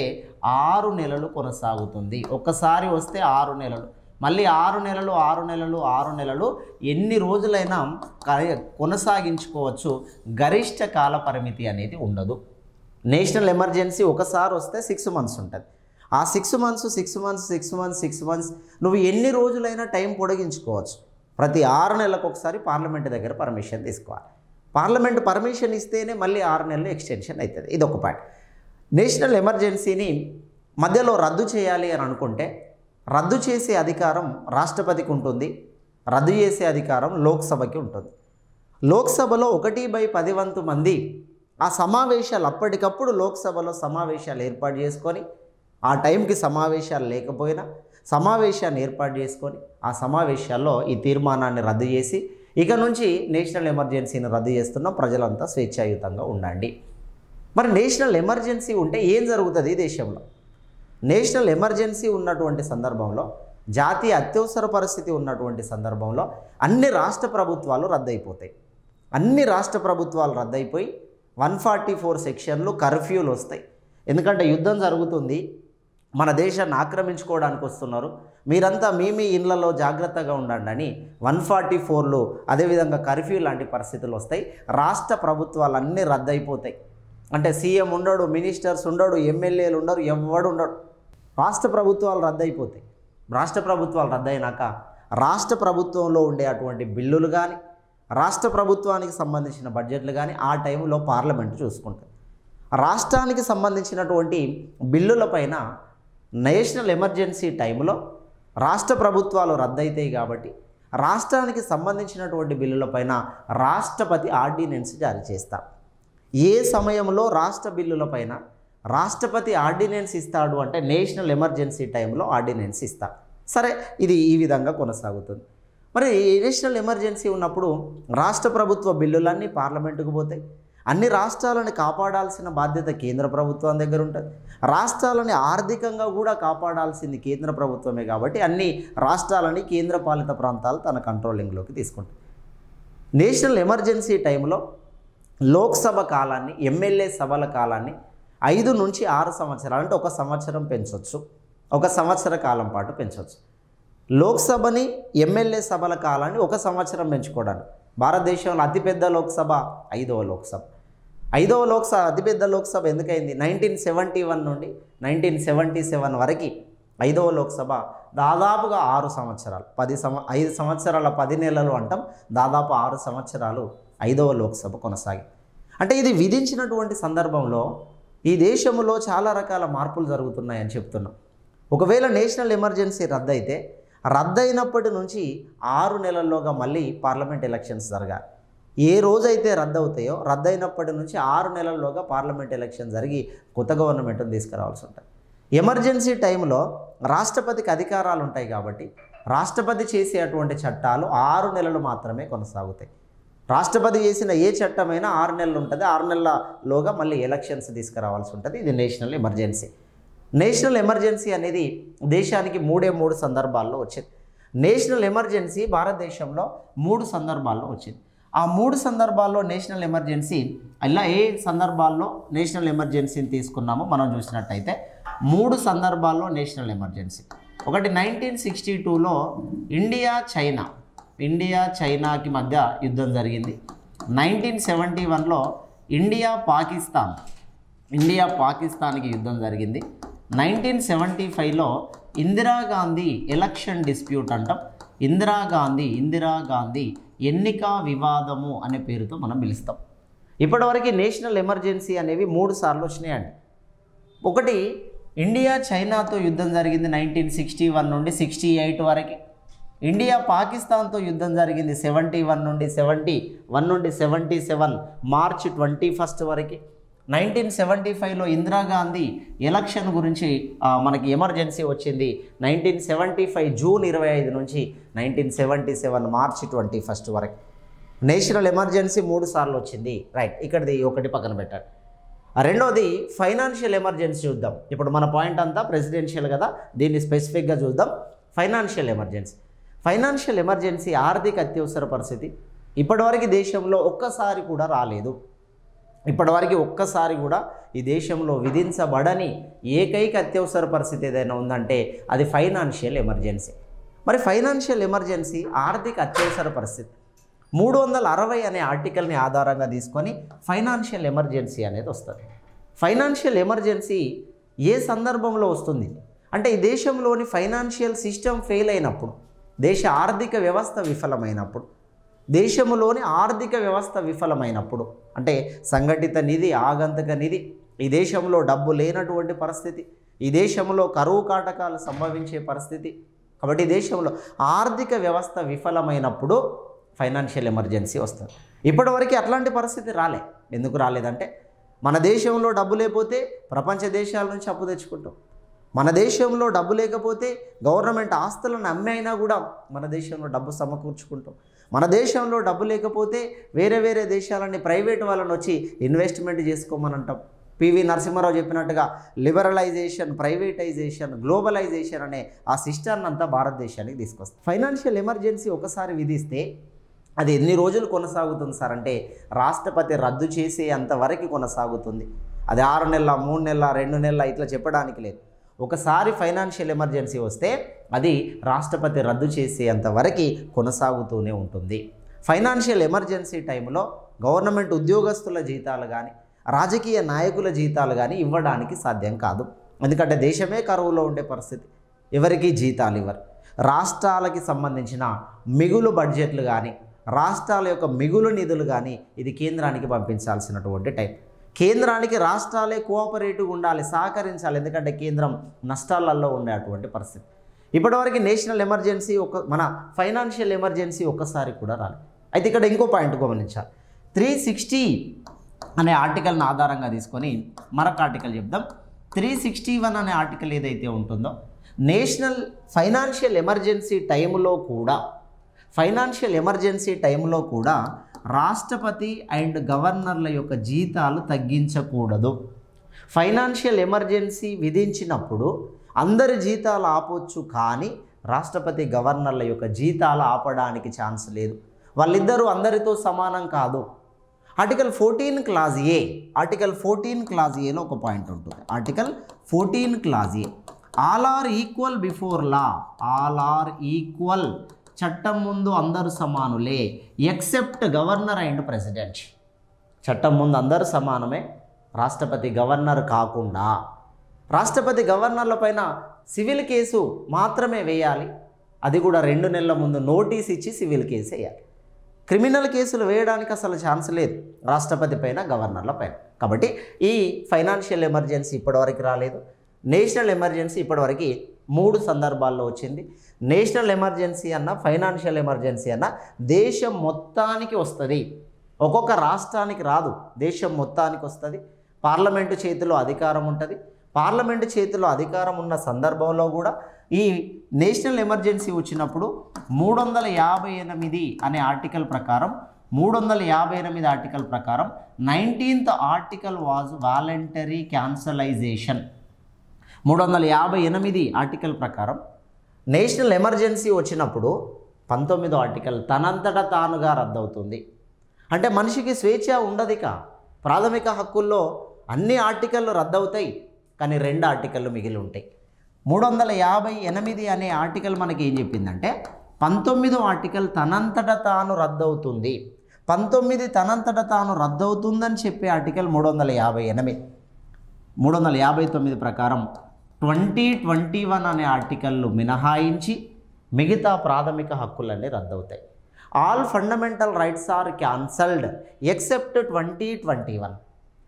S1: 6 నెలలు కొనసాగుతుంది. ఒకసారి వస్తే 6 నెలలు, మళ్ళీ 6 నెలలు 6 నెలలు 6 నెలలు ఎన్ని రోజులైనా కొనసాగించుకోవచ్చు. గరిష్ట కాల పరిమితి అనేది ఉండదు. నేషనల్ ఎమర్జెన్సీ ఒకసారి వస్తే 6 months ఉంటుంది. ఆ 6 months నువ్వు ఎన్ని రోజులైనా టైం పొడిగించుకోవచ్చు. ప్రతి 6 నెలలకు ఒకసారి పార్లమెంట్ దగ్గర పర్మిషన్ తీసుకోవాలి. పార్లమెంట్ పర్మిషన్ ఇస్తేనే మళ్ళీ 6 నెలలు ఎక్స్టెన్షన్ అవుతుంది. ఇది ఒక పాయింట్. నేషనల్ ఎమర్జెన్సీని మధ్యలో రద్దు చేయాలి అని అనుకుంటే రద్దు చేసే అధికారం రాష్ట్రపతికి ఉంటుంది, రద్దు చేసే అధికారం లోక్సభకి ఉంటుంది. లోక్సభలో 1/10 మంది ఆ సమావేశాలు అప్పటికప్పుడు లోక్సభలో సమావేశాలు ఏర్పాటు చేసుకొని, ఆ టైంకి సమావేశాలు లేకపోయినా సమావేశాన్ని ఏర్పాటు చేసుకొని ఆ సమావేశాల్లో ఈ తీర్మానాన్ని రద్దు చేసి ఇక నుంచి నేషనల్ ఎమర్జెన్సీని రద్దు చేస్తున్నాం, ప్రజలంతా స్వేచ్ఛాయుతంగా ఉండండి. మరి నేషనల్ ఎమర్జెన్సీ ఉంటే ఏం జరుగుతుంది ఈ దేశంలో? నేషనల్ ఎమర్జెన్సీ ఉన్నటువంటి సందర్భంలో, జాతీయ అత్యవసర పరిస్థితి ఉన్నటువంటి సందర్భంలో అన్ని రాష్ట్ర ప్రభుత్వాలు రద్దయిపోతాయి. అన్ని రాష్ట్ర ప్రభుత్వాలు రద్దయిపోయి 144 సెక్షన్లు, కర్ఫ్యూలు వస్తాయి. ఎందుకంటే యుద్ధం జరుగుతుంది, మన దేశాన్ని ఆక్రమించుకోవడానికి వస్తున్నారు, మీరంతా మీ ఇళ్లలో జాగ్రత్తగా ఉండండి అని 144లు, అదేవిధంగా కర్ఫ్యూ లాంటి పరిస్థితులు వస్తాయి. రాష్ట్ర ప్రభుత్వాలు అన్నీ రద్దయిపోతాయి. అంటే సీఎం ఉండడు, మినిస్టర్స్ ఉండడు, ఎమ్మెల్యేలు ఉండరు, ఎవడు ఉండడు. రాష్ట్ర ప్రభుత్వాలు రద్దయిపోతాయి. రాష్ట్ర ప్రభుత్వాలు రద్దయినాక రాష్ట్ర ప్రభుత్వంలో ఉండే అటువంటి బిల్లులు కానీ, రాష్ట్ర ప్రభుత్వానికి సంబంధించిన బడ్జెట్లు కానీ ఆ టైంలో పార్లమెంటు చూసుకుంటుంది. రాష్ట్రానికి సంబంధించినటువంటి బిల్లులపైన నేషనల్ ఎమర్జెన్సీ టైంలో రాష్ట్ర ప్రభుత్వాలు రద్దయితాయి కాబట్టి రాష్ట్రానికి సంబంధించినటువంటి బిల్లులపైన రాష్ట్రపతి ఆర్డినెన్స్ జారీ చేస్తారు. ఏ సమయంలో రాష్ట్ర బిల్లులపైన రాష్ట్రపతి ఆర్డినెన్స్ ఇస్తాడు అంటే నేషనల్ ఎమర్జెన్సీ టైంలో ఆర్డినెన్స్ ఇస్తాడు. సరే, ఇది ఈ విధంగా కొనసాగుతుంది. మరి నేషనల్ ఎమర్జెన్సీ ఉన్నప్పుడు రాష్ట్ర ప్రభుత్వ బిల్లులన్నీ పార్లమెంటుకు పోతాయి. అన్ని రాష్ట్రాలను కాపాడాల్సిన బాధ్యత కేంద్ర ప్రభుత్వం దగ్గర ఉంటుంది. రాష్ట్రాలని ఆర్థికంగా కూడా కాపాడాల్సింది కేంద్ర ప్రభుత్వమే కాబట్టి అన్ని రాష్ట్రాలని కేంద్రపాలిత ప్రాంతాలు తన కంట్రోలింగ్లోకి తీసుకుంటాయి. నేషనల్ ఎమర్జెన్సీ టైంలో లోక్సభ కాలాన్ని, ఎమ్మెల్యే సభల కాలాన్ని 5 నుంచి 6 సంవత్సరాలు, అంటే 1 సంవత్సరం పెంచవచ్చు, 1 సంవత్సర కాలం పాటు పెంచవచ్చు. లోక్సభని, ఎమ్మెల్యే సభల కాలాన్ని 1 సంవత్సరం పెంచుకోవడానికి భారతదేశంలో అతిపెద్ద లోక్సభ 5వ లోక్సభ. 5వ లోక్సభ అతిపెద్ద లోక్సభ ఎందుకైంది? 1971 నుండి 1977 వరకు 5వ లోక్సభ దాదాపుగా 6 సంవత్సరాలు, 5 సంవత్సరాల 10 నెలలు అంటాం, దాదాపు 6 సంవత్సరాలు 5వ లోక్సభ కొనసాగింది. అంటే ఇది విధించినటువంటి సందర్భంలో ఈ దేశంలో చాలా రకాల మార్పులు జరుగుతున్నాయని చెప్తున్నాం. ఒకవేళ నేషనల్ ఎమర్జెన్సీ రద్దయితే రద్దయినప్పటి నుంచి 6 నెలల్లోగా మళ్ళీ పార్లమెంట్ ఎలక్షన్స్ జరగాలి. ఏ రోజైతే రద్దవుతాయో రద్దయినప్పటి నుంచి 6 నెలల్లోగా పార్లమెంట్ ఎలక్షన్ జరిగి కొత్త గవర్నమెంట్ని తీసుకురావాల్సి ఉంటుంది. ఎమర్జెన్సీ టైంలో రాష్ట్రపతికి అధికారాలు ఉంటాయి కాబట్టి రాష్ట్రపతి చేసే అటువంటి చట్టాలు 6 నెలలు మాత్రమే కొనసాగుతాయి. రాష్ట్రపతి చేసిన ఏ చట్టమైనా 6 నెలలు ఉంటుంది. 6 నెలలలోగా మళ్ళీ ఎలక్షన్స్ తీసుకురావాల్సి ఉంటుంది. ఇది నేషనల్ ఎమర్జెన్సీ. నేషనల్ ఎమర్జెన్సీ అనేది దేశానికి 3 సందర్భాల్లో వచ్చింది. నేషనల్ ఎమర్జెన్సీ భారతదేశంలో 3 సందర్భాల్లో వచ్చింది. ఆ 3 సందర్భాల్లో నేషనల్ ఎమర్జెన్సీ, ఇలా ఏ సందర్భాల్లో నేషనల్ ఎమర్జెన్సీని తీసుకున్నామో మనం చూసినట్టయితే 3 సందర్భాల్లో నేషనల్ ఎమర్జెన్సీ. ఒకటి 1962లో ఇండియా చైనాకి మధ్య యుద్ధం జరిగింది. 1971లో ఇండియా పాకిస్తాన్కి యుద్ధం జరిగింది. 1975లో ఇందిరాగాంధీ ఎలక్షన్ డిస్ప్యూట్ అంటాం, ఇందిరాగాంధీ ఎన్నిక వివాదము అనే పేరుతో మనం పిలుస్తాం. ఇప్పటివరకు నేషనల్ ఎమర్జెన్సీ అనేవి 3 సార్లు వచ్చినాయండి. ఒకటి ఇండియా చైనాతో యుద్ధం జరిగింది 1961 నుండి 68 వరకు. ఇండియా పాకిస్తాన్తో యుద్ధం జరిగింది 71 నుండి 77 మార్చి 21 వరకు. 1975లో ఇందిరాగాంధీ ఎలక్షన్ గురించి మనకి ఎమర్జెన్సీ వచ్చింది 1975 జూన్ 25 నుంచి 1977 మార్చి 21 వరకు. నేషనల్ ఎమర్జెన్సీ 3 సార్లు వచ్చింది. రైట్, ఇక్కడిది ఒకటి పక్కన పెట్టారు. రెండోది ఫైనాన్షియల్ ఎమర్జెన్సీ చూద్దాం. ఇప్పుడు మన పాయింట్ అంతా ప్రెసిడెన్షియల్ కదా, దీన్ని స్పెసిఫిక్గా చూద్దాం. ఫైనాన్షియల్ ఎమర్జెన్సీ ఆర్థిక అత్యవసర పరిస్థితి ఇప్పటివరకు దేశంలో ఒక్కసారి కూడా రాలేదు. ఇప్పటివరకు ఒక్కసారి కూడా ఈ దేశంలో విధించబడని ఏకైక అత్యవసర పరిస్థితి ఏదైనా ఉందంటే అది ఫైనాన్షియల్ ఎమర్జెన్సీ. మరి ఫైనాన్షియల్ ఎమర్జెన్సీ ఆర్థిక అత్యవసర పరిస్థితి 360 అనే ఆర్టికల్ని ఆధారంగా తీసుకొని ఫైనాన్షియల్ ఎమర్జెన్సీ అనేది వస్తుంది. ఫైనాన్షియల్ ఎమర్జెన్సీ ఏ సందర్భంలో వస్తుంది అంటే ఈ దేశంలోని ఫైనాన్షియల్ సిస్టమ్ ఫెయిల్ అయినప్పుడు, దేశ ఆర్థిక వ్యవస్థ విఫలమైనప్పుడు, అంటే సంఘటిత నిధి, ఆగంతక నిధి, ఈ దేశంలో డబ్బు లేనటువంటి పరిస్థితి, ఈ దేశంలో కరువు కాటకాలు సంభవించే పరిస్థితి. కాబట్టి ఈ దేశంలో ఆర్థిక వ్యవస్థ విఫలమైనప్పుడు ఫైనాన్షియల్ ఎమర్జెన్సీ వస్తుంది. ఇప్పటివరకు అట్లాంటి పరిస్థితి ఎందుకు రాలేదంటే మన దేశంలో డబ్బు లేకపోతే ప్రపంచ దేశాల నుంచి అప్పు తెచ్చుకుంటాం. మన దేశంలో డబ్బు లేకపోతే గవర్నమెంట్ ఆస్తులను అమ్మి అయినా కూడా మన దేశంలో డబ్బు సమకూర్చుకుంటాం. మన దేశంలో డబ్బు లేకపోతే వేరే వేరే దేశాలని ప్రైవేట్ వాళ్ళని వచ్చి ఇన్వెస్ట్మెంట్ చేసుకోమని అంటాం. పివి నరసింహారావు చెప్పినట్టుగా లిబరలైజేషన్, ప్రైవేటైజేషన్, గ్లోబలైజేషన్ అనే ఆ సిస్టాన్ని అంతా భారతదేశానికి తీసుకొస్తాం. ఫైనాన్షియల్ ఎమర్జెన్సీ ఒకసారి విధిస్తే అది ఎన్ని రోజులు కొనసాగుతుంది సార్ అంటే రాష్ట్రపతి రద్దు చేసే అంతవరకు కొనసాగుతుంది. అది 6 నెలల, 3 నెలల, 2 నెలల ఇట్లా చెప్పడానికి లేదు. ఒకసారి ఫైనాన్షియల్ ఎమర్జెన్సీ వస్తే అది రాష్ట్రపతి రద్దు చేసేంతవరకు కొనసాగుతూనే ఉంటుంది. ఫైనాన్షియల్ ఎమర్జెన్సీ టైంలో గవర్నమెంట్ ఉద్యోగస్తుల జీతాలు కానీ రాజకీయ నాయకుల జీతాలు కానీ ఇవ్వడానికి సాధ్యం కాదు. ఎందుకంటే దేశమే కరువులో ఉండే పరిస్థితి, ఎవరికి జీతాలు ఇవ్వరు. రాష్ట్రాలకి సంబంధించిన మిగులు బడ్జెట్లు కానీ రాష్ట్రాల యొక్క మిగులు నిధులు కానీ ఇది కేంద్రానికి పంపించాల్సినటువంటి టైం. కేంద్రానికి రాష్ట్రాలే కోఆపరేటివ్గా ఉండాలి, సహకరించాలి. ఎందుకంటే కేంద్రం నష్టాలలో ఉండేటువంటి పరిస్థితి. ఇప్పటివరకు నేషనల్ ఎమర్జెన్సీ మన ఫైనాన్షియల్ ఎమర్జెన్సీ ఒక్కసారి కూడా రాలేదు. అయితే ఇక్కడ ఇంకో పాయింట్ గమనించాలి. 360 అనే ఆర్టికల్ని ఆధారంగా తీసుకొని మరొక ఆర్టికల్ చెప్దాం. 361 అనే ఆర్టికల్ ఏదైతే ఉంటుందో నేషనల్ ఫైనాన్షియల్ ఎమర్జెన్సీ టైంలో కూడా రాష్ట్రపతి అండ్ గవర్నర్ల యొక్క జీతాలు తగ్గించకూడదు. ఫైనాన్షియల్ ఎమర్జెన్సీ విధించినప్పుడు అందరి జీతాలు ఆపొచ్చు, కానీ రాష్ట్రపతి గవర్నర్ల యొక్క జీతాలు ఆపడానికి ఛాన్స్ లేదు. వాళ్ళిద్దరూ అందరితో సమానం కాదు. Article 14 clause A, article 14 clause ఏలో ఒక పాయింట్ ఉంటుంది. Article 14 clause A, all are equal before law, all are equal, చట్టం ముందు అందరూ సమానులే, ఎక్సెప్ట్ గవర్నర్ అండ్ ప్రెసిడెంట్. చట్టం ముందు అందరూ సమానమే, రాష్ట్రపతి గవర్నర్ కాకుండా. రాష్ట్రపతి గవర్నర్ల పైన సివిల్ కేసు మాత్రమే వేయాలి, అది కూడా 2 నెలల ముందు నోటీస్ ఇచ్చి సివిల్ కేసు వేయాలి. క్రిమినల్ కేసులు వేయడానికి అసలు ఛాన్స్ లేదు రాష్ట్రపతి పైన, గవర్నర్ల పైన. కాబట్టి ఈ ఫైనాన్షియల్ ఎమర్జెన్సీ ఇప్పటివరకు రాలేదు. నేషనల్ ఎమర్జెన్సీ ఇప్పటివరకు 3 సందర్భాల్లో వచ్చింది. నేషనల్ ఎమర్జెన్సీ అన్న, ఫైనాన్షియల్ ఎమర్జెన్సీ అన్న దేశం మొత్తానికి వస్తుంది, ఒక్కొక్క రాష్ట్రానికి రాదు, దేశం మొత్తానికి వస్తుంది. పార్లమెంటు చేతిలో అధికారం ఉంటుంది. పార్లమెంటు చేతిలో అధికారం ఉన్న సందర్భంలో కూడా ఈ నేషనల్ ఎమర్జెన్సీ వచ్చినప్పుడు 358 అనే ఆర్టికల్ ప్రకారం 358 ఆర్టికల్ ప్రకారం 19th article was voluntary cancellation. 358 article ప్రకారం నేషనల్ ఎమర్జెన్సీ వచ్చినప్పుడు 19వ ఆర్టికల్ తనంతట తానుగా రద్దవుతుంది. అంటే మనిషికి స్వేచ్ఛ ఉండదిక. ప్రాథమిక హక్కుల్లో అన్ని ఆర్టికల్లు రద్దవుతాయి, కానీ 2 ఆర్టికల్లు మిగిలి ఉంటాయి. 358 అనే ఆర్టికల్ మనకి ఏం చెప్పిందంటే 19వ ఆర్టికల్ తనంతట తాను రద్దవుతుంది. 19 తనంతట తాను రద్దవుతుందని చెప్పే ఆర్టికల్ 358. 359 ప్రకారం 2021 అనే ఆర్టికల్లు మినహాయించి మిగతా ప్రాథమిక హక్కులన్నీ రద్దవుతాయి. All fundamental rights are cancelled except 2021.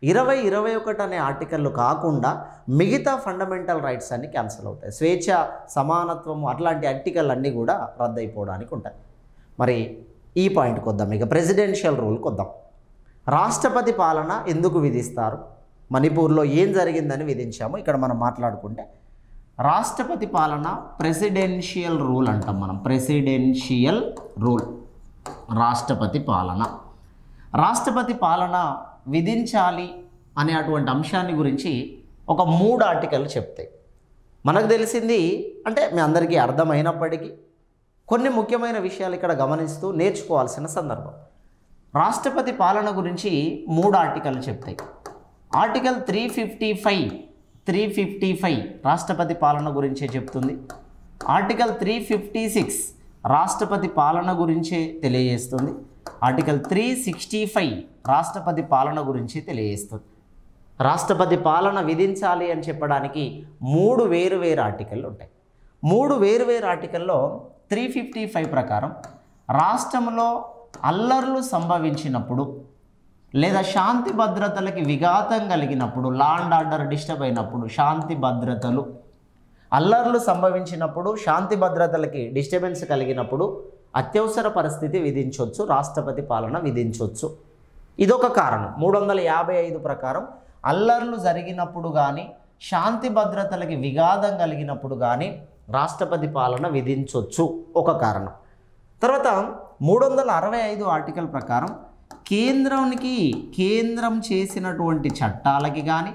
S1: 2021 అనే ఆర్టికల్లు కాకుండా మిగతా ఫండమెంటల్ రైట్స్ అన్నీ క్యాన్సిల్ అవుతాయి. స్వేచ్ఛ, సమానత్వము అట్లాంటి ఆర్టికల్ అన్నీ కూడా రద్దయిపోవడానికి ఉంటాయి. మరి ఈ పాయింట్కి వద్దాం. ఇక ప్రెసిడెన్షియల్ రూల్కి వద్దాం. రాష్ట్రపతి పాలన ఎందుకు విధిస్తారు, మణిపూర్లో ఏం జరిగిందని విధించాము. ఇక్కడ మనం మాట్లాడుకుంటే రాష్ట్రపతి పాలన ప్రెసిడెన్షియల్ రూల్ అంటాం మనం. ప్రెసిడెన్షియల్ రూల్, రాష్ట్రపతి పాలన విధించాలి అనే అటువంటి అంశాన్ని గురించి ఒక 3 ఆర్టికల్లు చెప్తాయి. మనకు తెలిసింది అంటే మీ అందరికీ అర్థమైనప్పటికీ కొన్ని ముఖ్యమైన విషయాలు ఇక్కడ గమనిస్తూ నేర్చుకోవాల్సిన సందర్భం. రాష్ట్రపతి పాలన గురించి 3 ఆర్టికల్లు చెప్తాయి. ఆర్టికల్ 355 రాష్ట్రపతి పాలన గురించే చెప్తుంది. ఆర్టికల్ 356 రాష్ట్రపతి పాలన గురించే తెలియజేస్తుంది. ఆర్టికల్ 365 రాష్ట్రపతి పాలన గురించి తెలియజేస్తుంది. రాష్ట్రపతి పాలన విధించాలి అని చెప్పడానికి 3 వేరు ఆర్టికల్లు ఉంటాయి. 3 వేరు ఆర్టికల్లో 355 ప్రకారం రాష్ట్రంలో అల్లర్లు సంభవించినప్పుడు లేదా శాంతి భద్రతలకి విఘాతం కలిగినప్పుడు, లా అండ్ ఆర్డర్ డిస్టర్బ్ అయినప్పుడు, శాంతి భద్రతలు అల్లర్లు సంభవించినప్పుడు, శాంతి భద్రతలకి డిస్టర్బెన్స్ కలిగినప్పుడు అత్యవసర పరిస్థితి విధించవచ్చు, రాష్ట్రపతి పాలన విధించవచ్చు. ఇదొక కారణం. 355 ప్రకారం అల్లర్లు జరిగినప్పుడు కానీ శాంతి భద్రతలకి విఘాతం కలిగినప్పుడు కానీ రాష్ట్రపతి పాలన విధించవచ్చు ఒక కారణం. తర్వాత 365 ఆర్టికల్ ప్రకారం కేంద్రం చేసినటువంటి చట్టాలకి కానీ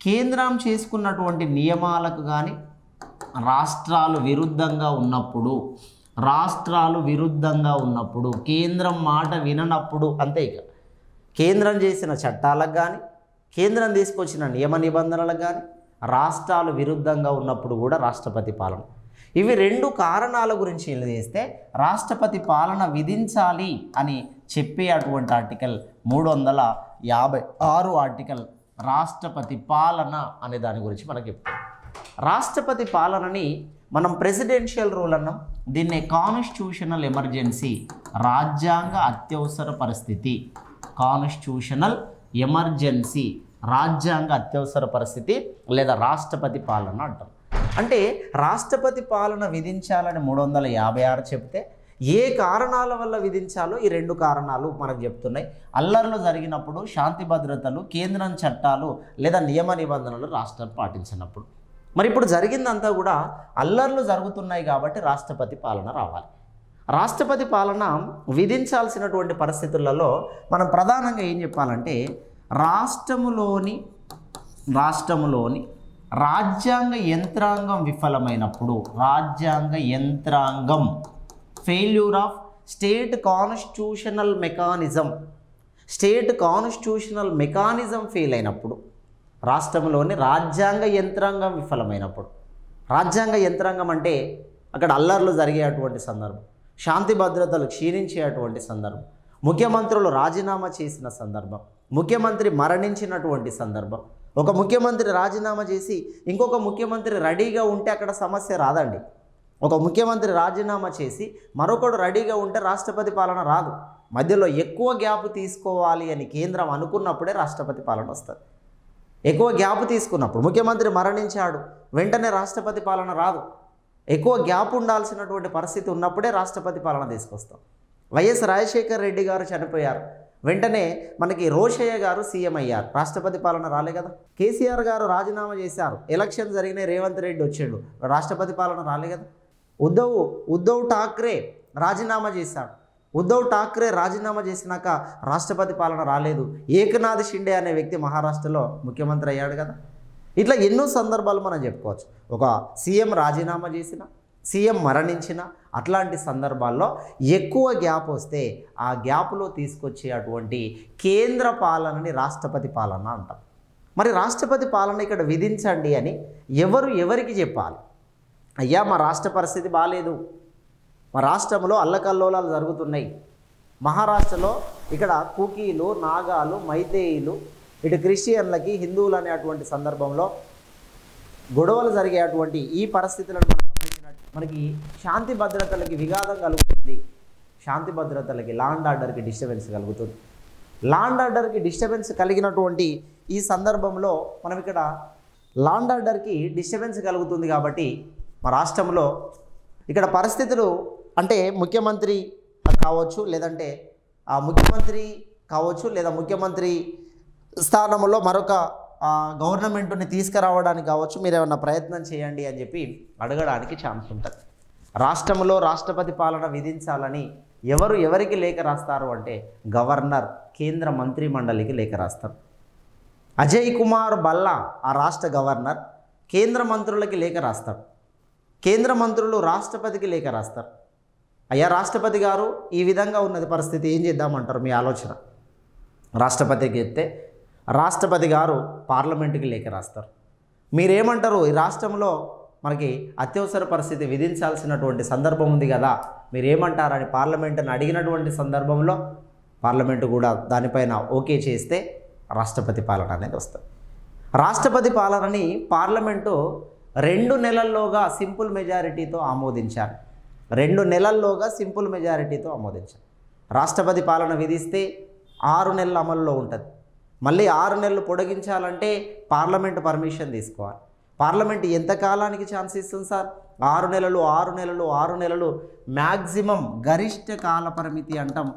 S1: కేంద్రం చేసుకున్నటువంటి నియమాలకు కానీ రాష్ట్రాలు విరుద్ధంగా ఉన్నప్పుడు కేంద్రం మాట విననప్పుడు అంతే. ఇక కేంద్రం చేసిన చట్టాలకు కానీ కేంద్రం తీసుకొచ్చిన నియమ నిబంధనలకు కానీ రాష్ట్రాలు విరుద్ధంగా ఉన్నప్పుడు కూడా రాష్ట్రపతి పాలన. ఇవి 2 కారణాల గురించి తెలియజేస్తే రాష్ట్రపతి పాలన విధించాలి అని చెప్పే అటువంటి ఆర్టికల్ 356 ఆర్టికల్ రాష్ట్రపతి పాలన అనే దాని గురించి మనకు చెప్తాం. రాష్ట్రపతి పాలనని మనం ప్రెసిడెన్షియల్ రూల్ అన్నాం. దీన్నే కాన్స్టిట్యూషనల్ ఎమర్జెన్సీ, రాజ్యాంగ అత్యవసర పరిస్థితి, కాన్స్టిట్యూషనల్ ఎమర్జెన్సీ, రాజ్యాంగ అత్యవసర పరిస్థితి లేదా రాష్ట్రపతి పాలన అంటాం. అంటే రాష్ట్రపతి పాలన విధించాలని 356 చెప్తే ఏ కారణాల వల్ల విధించాలో ఈ 2 కారణాలు మనకు చెప్తున్నాయి. అల్లర్లు జరిగినప్పుడు, శాంతి భద్రతలు, కేంద్రం చట్టాలు లేదా నియమ నిబంధనలు రాష్ట్రం పాటించినప్పుడు. మరి ఇప్పుడు జరిగిందంతా కూడా అల్లర్లు జరుగుతున్నాయి కాబట్టి రాష్ట్రపతి పాలన రావాలి. రాష్ట్రపతి పాలన విధించాల్సినటువంటి పరిస్థితులలో మనం ప్రధానంగా ఏం చెప్పాలంటే రాష్ట్రములోని రాజ్యాంగ యంత్రాంగం విఫలమైనప్పుడు, రాజ్యాంగ యంత్రాంగం failure of state constitutional mechanism fail అయినప్పుడు, రాష్ట్రంలోని రాజ్యాంగ యంత్రాంగం విఫలమైనప్పుడు. రాజ్యాంగ యంత్రాంగం అంటే అక్కడ అల్లర్లు జరిగేటువంటి సందర్భం, శాంతి భద్రతలు క్షీణించేటువంటి సందర్భం, ముఖ్యమంత్రులు రాజీనామా చేసిన సందర్భం, ముఖ్యమంత్రి మరణించినటువంటి సందర్భం. ఒక ముఖ్యమంత్రి రాజీనామా చేసి ఇంకొక ముఖ్యమంత్రి రెడీగా ఉంటే అక్కడ సమస్య రాదండి. ఒక ముఖ్యమంత్రి రాజీనామా చేసి మరొకడు రెడీగా ఉంటే రాష్ట్రపతి పాలన రాదు. మధ్యలో ఎక్కువ గ్యాప్ తీసుకోవాలి అని కేంద్రం అనుకున్నప్పుడే రాష్ట్రపతి పాలన వస్తుంది. ఎక్కువ గ్యాప్ తీసుకున్నప్పుడు, ముఖ్యమంత్రి మరణించాడు వెంటనే రాష్ట్రపతి పాలన రాదు. ఎక్కువ గ్యాప్ ఉండాల్సినటువంటి పరిస్థితి ఉన్నప్పుడే రాష్ట్రపతి పాలన తీసుకొస్తాం. వైఎస్ రాజశేఖర్ రెడ్డి గారు చనిపోయారు, వెంటనే మనకి రోషయ్య గారు సీఎం అయ్యారు, రాష్ట్రపతి పాలన రాలే కదా. కేసీఆర్ గారు రాజీనామా చేశారు, ఎలక్షన్ జరిగినాయి, రేవంత్ రెడ్డి వచ్చాడు, రాష్ట్రపతి పాలన రాలే కదా. ఉద్ధవ్ ఠాక్రే రాజీనామా చేశాడు, ఉద్ధవ్ ఠాక్రే రాజీనామా చేసినాక రాష్ట్రపతి పాలన రాలేదు. ఏకనాథ్ షిండే అనే వ్యక్తి మహారాష్ట్రలో ముఖ్యమంత్రి అయ్యాడు కదా. ఇట్లా ఎన్నో సందర్భాలు మనం చెప్పుకోవచ్చు. ఒక సీఎం రాజీనామా చేసిన, సీఎం మరణించిన అట్లాంటి సందర్భాల్లో ఎక్కువ గ్యాప్ వస్తే ఆ గ్యాప్లో తీసుకొచ్చే అటువంటి కేంద్ర పాలనని రాష్ట్రపతి పాలన అంటాం. మరి రాష్ట్రపతి పాలన ఇక్కడ విధించండి అని ఎవరికి చెప్పాలి? అయ్యా మా రాష్ట్ర పరిస్థితి బాగాలేదు, మా రాష్ట్రంలో అల్లకల్లోలాలు జరుగుతున్నాయి, మహారాష్ట్రలో ఇక్కడ కుకీలు, నాగాలు, మైతేయులు, ఇటు క్రిస్టియన్లకి హిందువులు అనేటువంటి సందర్భంలో గొడవలు జరిగేటువంటి ఈ పరిస్థితులను మనం గమనించినట్టు మనకి శాంతి భద్రతలకి విఘాతం కలుగుతుంది, శాంతి భద్రతలకి లాండ్ ఆర్డర్కి డిస్టర్బెన్స్ కలుగుతుంది. లాండ్ ఆర్డర్కి డిస్టర్బెన్స్ కలిగినటువంటి ఈ సందర్భంలో మనం ఇక్కడ లాండ్ ఆర్డర్కి డిస్టర్బెన్స్ కలుగుతుంది కాబట్టి మా రాష్ట్రంలో ఇక్కడ పరిస్థితులు అంటే ముఖ్యమంత్రి కావచ్చు, లేదంటే ముఖ్యమంత్రి కావచ్చు, లేదా ముఖ్యమంత్రి స్థానంలో మరొక గవర్నమెంట్ని తీసుకురావడానికి కావచ్చు, మీరు ఏమన్నా ప్రయత్నం చేయండి అని చెప్పి అడగడానికి ఛాన్స్ ఉంటుంది. రాష్ట్రంలో రాష్ట్రపతి పాలన విధించాలని ఎవరికి లేఖ రాస్తారు అంటే గవర్నర్ కేంద్ర మంత్రి మండలికి లేఖ రాస్తారు. అజయ్ కుమార్ భల్లా ఆ రాష్ట్ర గవర్నర్ కేంద్ర మంత్రులకి లేఖ రాస్తారు, కేంద్ర మంత్రులు రాష్ట్రపతికి లేఖ రాస్తారు. అయ్యా రాష్ట్రపతి గారు ఈ విధంగా ఉన్నది పరిస్థితి, ఏం చేద్దామంటారు మీ ఆలోచన? రాష్ట్రపతికి చెప్తే రాష్ట్రపతి గారు పార్లమెంటుకి లేఖ రాస్తారు. మీరేమంటారు? ఈ రాష్ట్రంలో మనకి అత్యవసర పరిస్థితి విధించాల్సినటువంటి సందర్భం ఉంది కదా, మీరేమంటారని పార్లమెంటుని అడిగినటువంటి సందర్భంలో పార్లమెంటు కూడా దానిపైన ఓకే చేస్తే రాష్ట్రపతి పాలన అనేది వస్తుంది. రాష్ట్రపతి పాలనని పార్లమెంటు 2 నెలల్లోగా సింపుల్ మెజారిటీతో ఆమోదించారు. 2 నెలల్లోగా సింపుల్ మెజారిటీతో ఆమోదించారు. రాష్ట్రపతి పాలన విధిస్తే 6 నెలల అమల్లో ఉంటుంది. మళ్ళీ 6 నెలలు పొడిగించాలంటే పార్లమెంటు పర్మిషన్ తీసుకోవాలి. పార్లమెంటు ఎంత కాలానికి ఛాన్స్ ఇస్తుంది సార్? 6 నెలలు మ్యాక్సిమం గరిష్ట కాల పరిమితి అంటాం.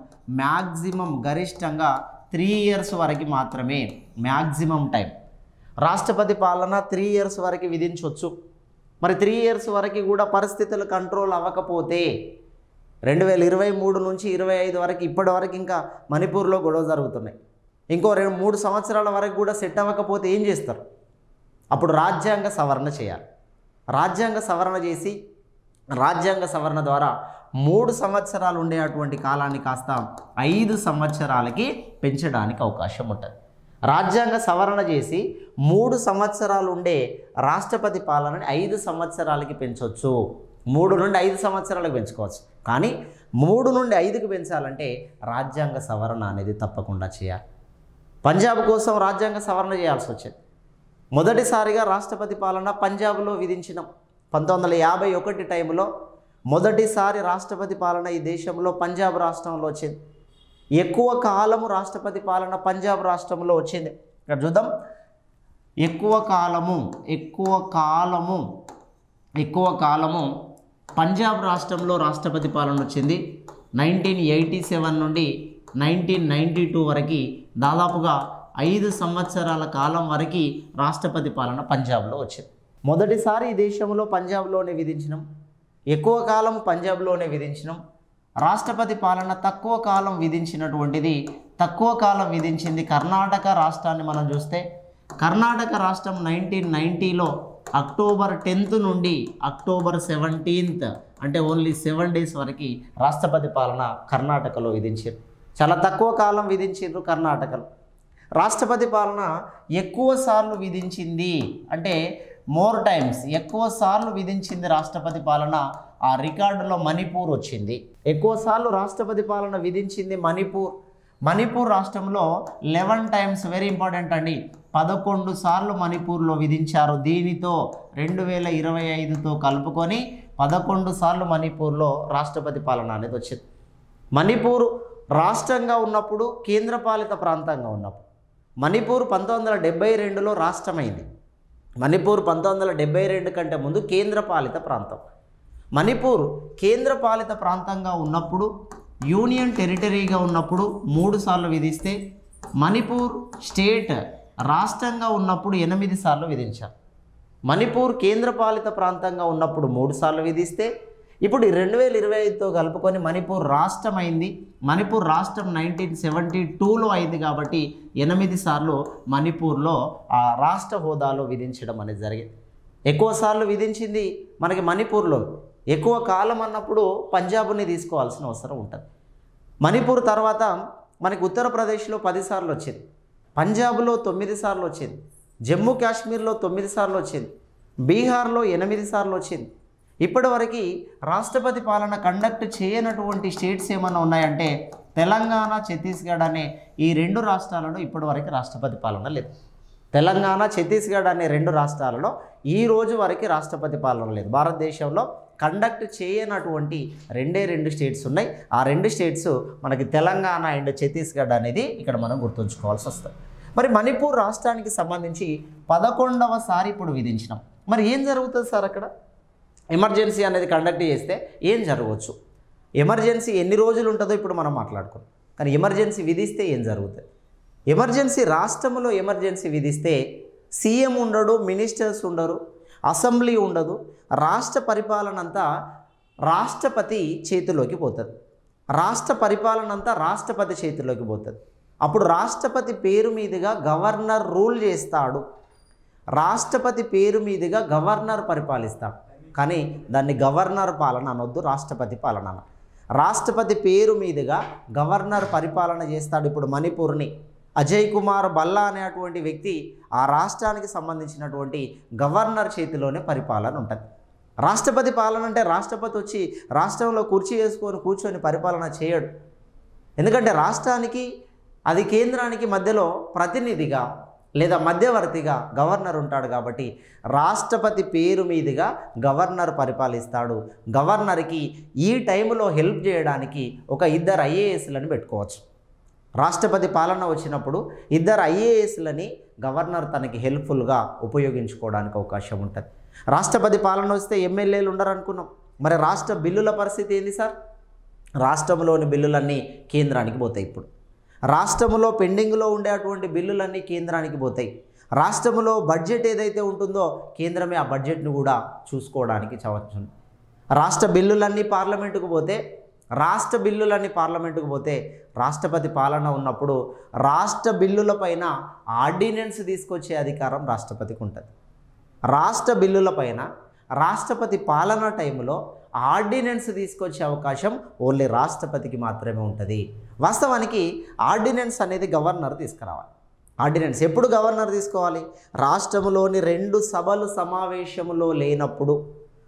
S1: మ్యాక్సిమం గరిష్టంగా 3 ఇయర్స్ వరకు మాత్రమే మ్యాక్సిమం టైం. రాష్ట్రపతి పాలన 3 ఇయర్స్ వరకు విధించవచ్చు. మరి 3 ఇయర్స్ వరకు కూడా పరిస్థితులు కంట్రోల్ అవ్వకపోతే 2023 నుంచి 25 వరకు ఇప్పటి వరకు ఇంకా మణిపూర్లో గొడవ జరుగుతున్నాయి. ఇంకో 2-3 సంవత్సరాల వరకు కూడా సెట్ అవ్వకపోతే ఏం చేస్తారు? అప్పుడు రాజ్యాంగ సవరణ చేయాలి. రాజ్యాంగ సవరణ చేసి రాజ్యాంగ సవరణ ద్వారా 3 సంవత్సరాలు ఉండేటువంటి కాలాన్ని కాస్త 5 సంవత్సరాలకి పెంచడానికి అవకాశం ఉంటుంది. రాజ్యాంగ సవరణ చేసి 3 సంవత్సరాలు ఉండే రాష్ట్రపతి పాలనని 5 సంవత్సరాలకి పెంచవచ్చు. 3 నుండి 5 సంవత్సరాలకు పెంచుకోవచ్చు. కానీ 3 నుండి 5కి పెంచాలంటే రాజ్యాంగ సవరణ అనేది తప్పకుండా చేయాలి. పంజాబ్ కోసం రాజ్యాంగ సవరణ చేయాల్సి వచ్చింది. మొదటిసారిగా రాష్ట్రపతి పాలన పంజాబ్లో విధించినాం. 1951 టైంలో మొదటిసారి రాష్ట్రపతి పాలన ఈ దేశంలో పంజాబ్ రాష్ట్రంలో వచ్చింది. ఎక్కువ కాలము రాష్ట్రపతి పాలన పంజాబ్ రాష్ట్రంలో వచ్చింది. ఇక్కడ చూద్దాం. ఎక్కువ కాలము పంజాబ్ రాష్ట్రంలో రాష్ట్రపతి పాలన వచ్చింది. 1987 నుండి 1992 వరకు దాదాపుగా 5 సంవత్సరాల కాలం వరకు రాష్ట్రపతి పాలన పంజాబ్లో వచ్చింది. మొదటిసారి ఈ దేశంలో పంజాబ్లోనే విధించినాం. ఎక్కువ కాలం పంజాబ్లోనే విధించినాం. రాష్ట్రపతి పాలన తక్కువ కాలం విధించింది కర్ణాటక రాష్ట్రాన్ని మనం చూస్తే, కర్ణాటక రాష్ట్రం 1990లో అక్టోబర్ 10th నుండి అక్టోబర్ 17th అంటే ఓన్లీ 7 days వరకు రాష్ట్రపతి పాలన కర్ణాటకలో విధించారు. చాలా తక్కువ కాలం విధించారు కర్ణాటకలో. రాష్ట్రపతి పాలన ఎక్కువ సార్లు విధించింది అంటే మోర్ టైమ్స్ ఎక్కువ సార్లు విధించింది రాష్ట్రపతి పాలన. ఆ రికార్డులో మణిపూర్ వచ్చింది. ఎక్కువ సార్లు రాష్ట్రపతి పాలన విధించింది మణిపూర్ రాష్ట్రంలో 11 times. వెరీ ఇంపార్టెంట్ అండి. 11 సార్లు మణిపూర్లో విధించారు. దీనితో 2025తో కలుపుకొని 11 సార్లు మణిపూర్లో రాష్ట్రపతి పాలన అనేది వచ్చింది. మణిపూర్ రాష్ట్రంగా ఉన్నప్పుడు, కేంద్రపాలిత ప్రాంతంగా ఉన్నప్పుడు మణిపూర్ 1972లో రాష్ట్రమైంది. మణిపూర్ 1972 కంటే ముందు కేంద్రపాలిత ప్రాంతం. మణిపూర్ కేంద్రపాలిత ప్రాంతంగా ఉన్నప్పుడు, యూనియన్ టెరిటరీగా ఉన్నప్పుడు 3 సార్లు విధిస్తే, మణిపూర్ స్టేట్ రాష్ట్రంగా ఉన్నప్పుడు 8 సార్లు విధించారు. మణిపూర్ కేంద్రపాలిత ప్రాంతంగా ఉన్నప్పుడు 3 సార్లు విధిస్తే, ఇప్పుడు 2025తో కలుపుకొని మణిపూర్ రాష్ట్రమైంది. మణిపూర్ రాష్ట్రం 1972లో అయింది కాబట్టి 8 సార్లు మణిపూర్లో ఆ రాష్ట్ర హోదాలో విధించడం అనేది జరిగింది. ఎక్కువ సార్లు విధించింది మనకి మణిపూర్లో. ఎక్కువ కాలం అన్నప్పుడు పంజాబ్ని తీసుకోవాల్సిన అవసరం ఉంటుంది. మణిపూర్ తర్వాత మనకి ఉత్తరప్రదేశ్లో 10 సార్లు వచ్చింది, పంజాబ్లో 9 సార్లు వచ్చింది, జమ్మూ కాశ్మీర్లో 9 సార్లు వచ్చింది, బీహార్లో 8 సార్లు వచ్చింది. ఇప్పటివరకు రాష్ట్రపతి పాలన కండక్ట్ చేయనటువంటి స్టేట్స్ ఏమైనా ఉన్నాయంటే తెలంగాణ, ఛత్తీస్గఢ్ అనే ఈ 2 రాష్ట్రాలలో ఇప్పటివరకు రాష్ట్రపతి పాలన లేదు. తెలంగాణ, ఛత్తీస్గఢ్ అనే 2 రాష్ట్రాలలో ఈ రోజు వరకు రాష్ట్రపతి పాలన లేదు. భారతదేశంలో కండక్ట్ చేయనటువంటి 2 స్టేట్స్ ఉన్నాయి. ఆ 2 స్టేట్స్ మనకి తెలంగాణ అండ్ ఛత్తీస్గఢ్ అనేది ఇక్కడ మనం గుర్తుంచుకోవాల్సి వస్తుంది. మరి మణిపూర్ రాష్ట్రానికి సంబంధించి 11వ సారి ఇప్పుడు విధించినాం. మరి ఏం జరుగుతుంది సార్ అక్కడ? ఎమర్జెన్సీ అనేది కండక్ట్ చేస్తే ఏం జరగవచ్చు? ఎమర్జెన్సీ ఎన్ని రోజులు ఉంటుందో ఇప్పుడు మనం మాట్లాడుకున్నాం. కానీ ఎమర్జెన్సీ విధిస్తే ఏం జరుగుతుంది? ఎమర్జెన్సీ రాష్ట్రంలో ఎమర్జెన్సీ విధిస్తే సీఎం ఉండడు, మినిస్టర్స్ ఉండరు, అసెంబ్లీ ఉండదు. రాష్ట్ర పరిపాలన అంతా రాష్ట్రపతి చేతిలోకి పోతుంది. రాష్ట్ర పరిపాలన అంతా రాష్ట్రపతి చేతిలోకి పోతుంది. అప్పుడు రాష్ట్రపతి పేరు మీదుగా గవర్నర్ రూల్ చేస్తాడు. రాష్ట్రపతి పేరు మీదుగా గవర్నర్ పరిపాలిస్తాడు. కానీ దాన్ని గవర్నర్ పాలన అనొద్దు, రాష్ట్రపతి పాలన అన. రాష్ట్రపతి పేరు మీదుగా గవర్నర్ పరిపాలన చేస్తాడు. ఇప్పుడు మణిపూర్ని అజయ్ కుమార్ భల్లా అనేటువంటి వ్యక్తి ఆ రాష్ట్రానికి సంబంధించినటువంటి గవర్నర్ చేతిలోనే పరిపాలన ఉంటుంది. రాష్ట్రపతి పాలన అంటే రాష్ట్రపతి వచ్చి రాష్ట్రంలో కుర్చీ వేసుకొని కూర్చొని పరిపాలన చేయడు. ఎందుకంటే రాష్ట్రానికి అది కేంద్రానికి మధ్యలో ప్రతినిధిగా లేదా మధ్యవర్తిగా గవర్నర్ ఉంటాడు. కాబట్టి రాష్ట్రపతి పేరు మీదుగా గవర్నర్ పరిపాలిస్తాడు. గవర్నర్కి ఈ టైంలో హెల్ప్ చేయడానికి ఒక 2 ఐఏఎస్లను పెట్టుకోవచ్చు. రాష్ట్రపతి పాలన వచ్చినప్పుడు 2 ఐఏఎస్లని గవర్నర్ తనకి హెల్ప్ఫుల్గా ఉపయోగించుకోవడానికి అవకాశం ఉంటుంది. రాష్ట్రపతి పాలన వస్తే ఎమ్మెల్యేలు ఉండరు అనుకున్నాం. మరి రాష్ట్ర బిల్లుల పరిస్థితి ఏంది సార్? రాష్ట్రంలోని బిల్లులన్నీ కేంద్రానికి పోతాయి. ఇప్పుడు రాష్ట్రంలో పెండింగ్లో ఉండేటువంటి బిల్లులన్నీ కేంద్రానికి పోతాయి. రాష్ట్రంలో బడ్జెట్ ఏదైతే ఉంటుందో కేంద్రమే ఆ బడ్జెట్ను కూడా చూసుకోవడానికి చవచ్చు. రాష్ట్ర బిల్లులన్నీ పార్లమెంటుకు పోతే రాష్ట్రపతి పాలన ఉన్నప్పుడు రాష్ట్ర బిల్లులపైన ఆర్డినెన్స్ తీసుకొచ్చే అధికారం రాష్ట్రపతికి ఉంటుంది. రాష్ట్ర బిల్లులపైన రాష్ట్రపతి పాలన టైంలో ఆర్డినెన్స్ తీసుకొచ్చే అవకాశం ఓన్లీ రాష్ట్రపతికి మాత్రమే ఉంటుంది. వాస్తవానికి ఆర్డినెన్స్ అనేది గవర్నర్ తీసుకురావాలి. ఆర్డినెన్స్ ఎప్పుడు గవర్నర్ తీసుకోవాలి? రాష్ట్రంలోని 2 సభలు సమావేశంలో లేనప్పుడు,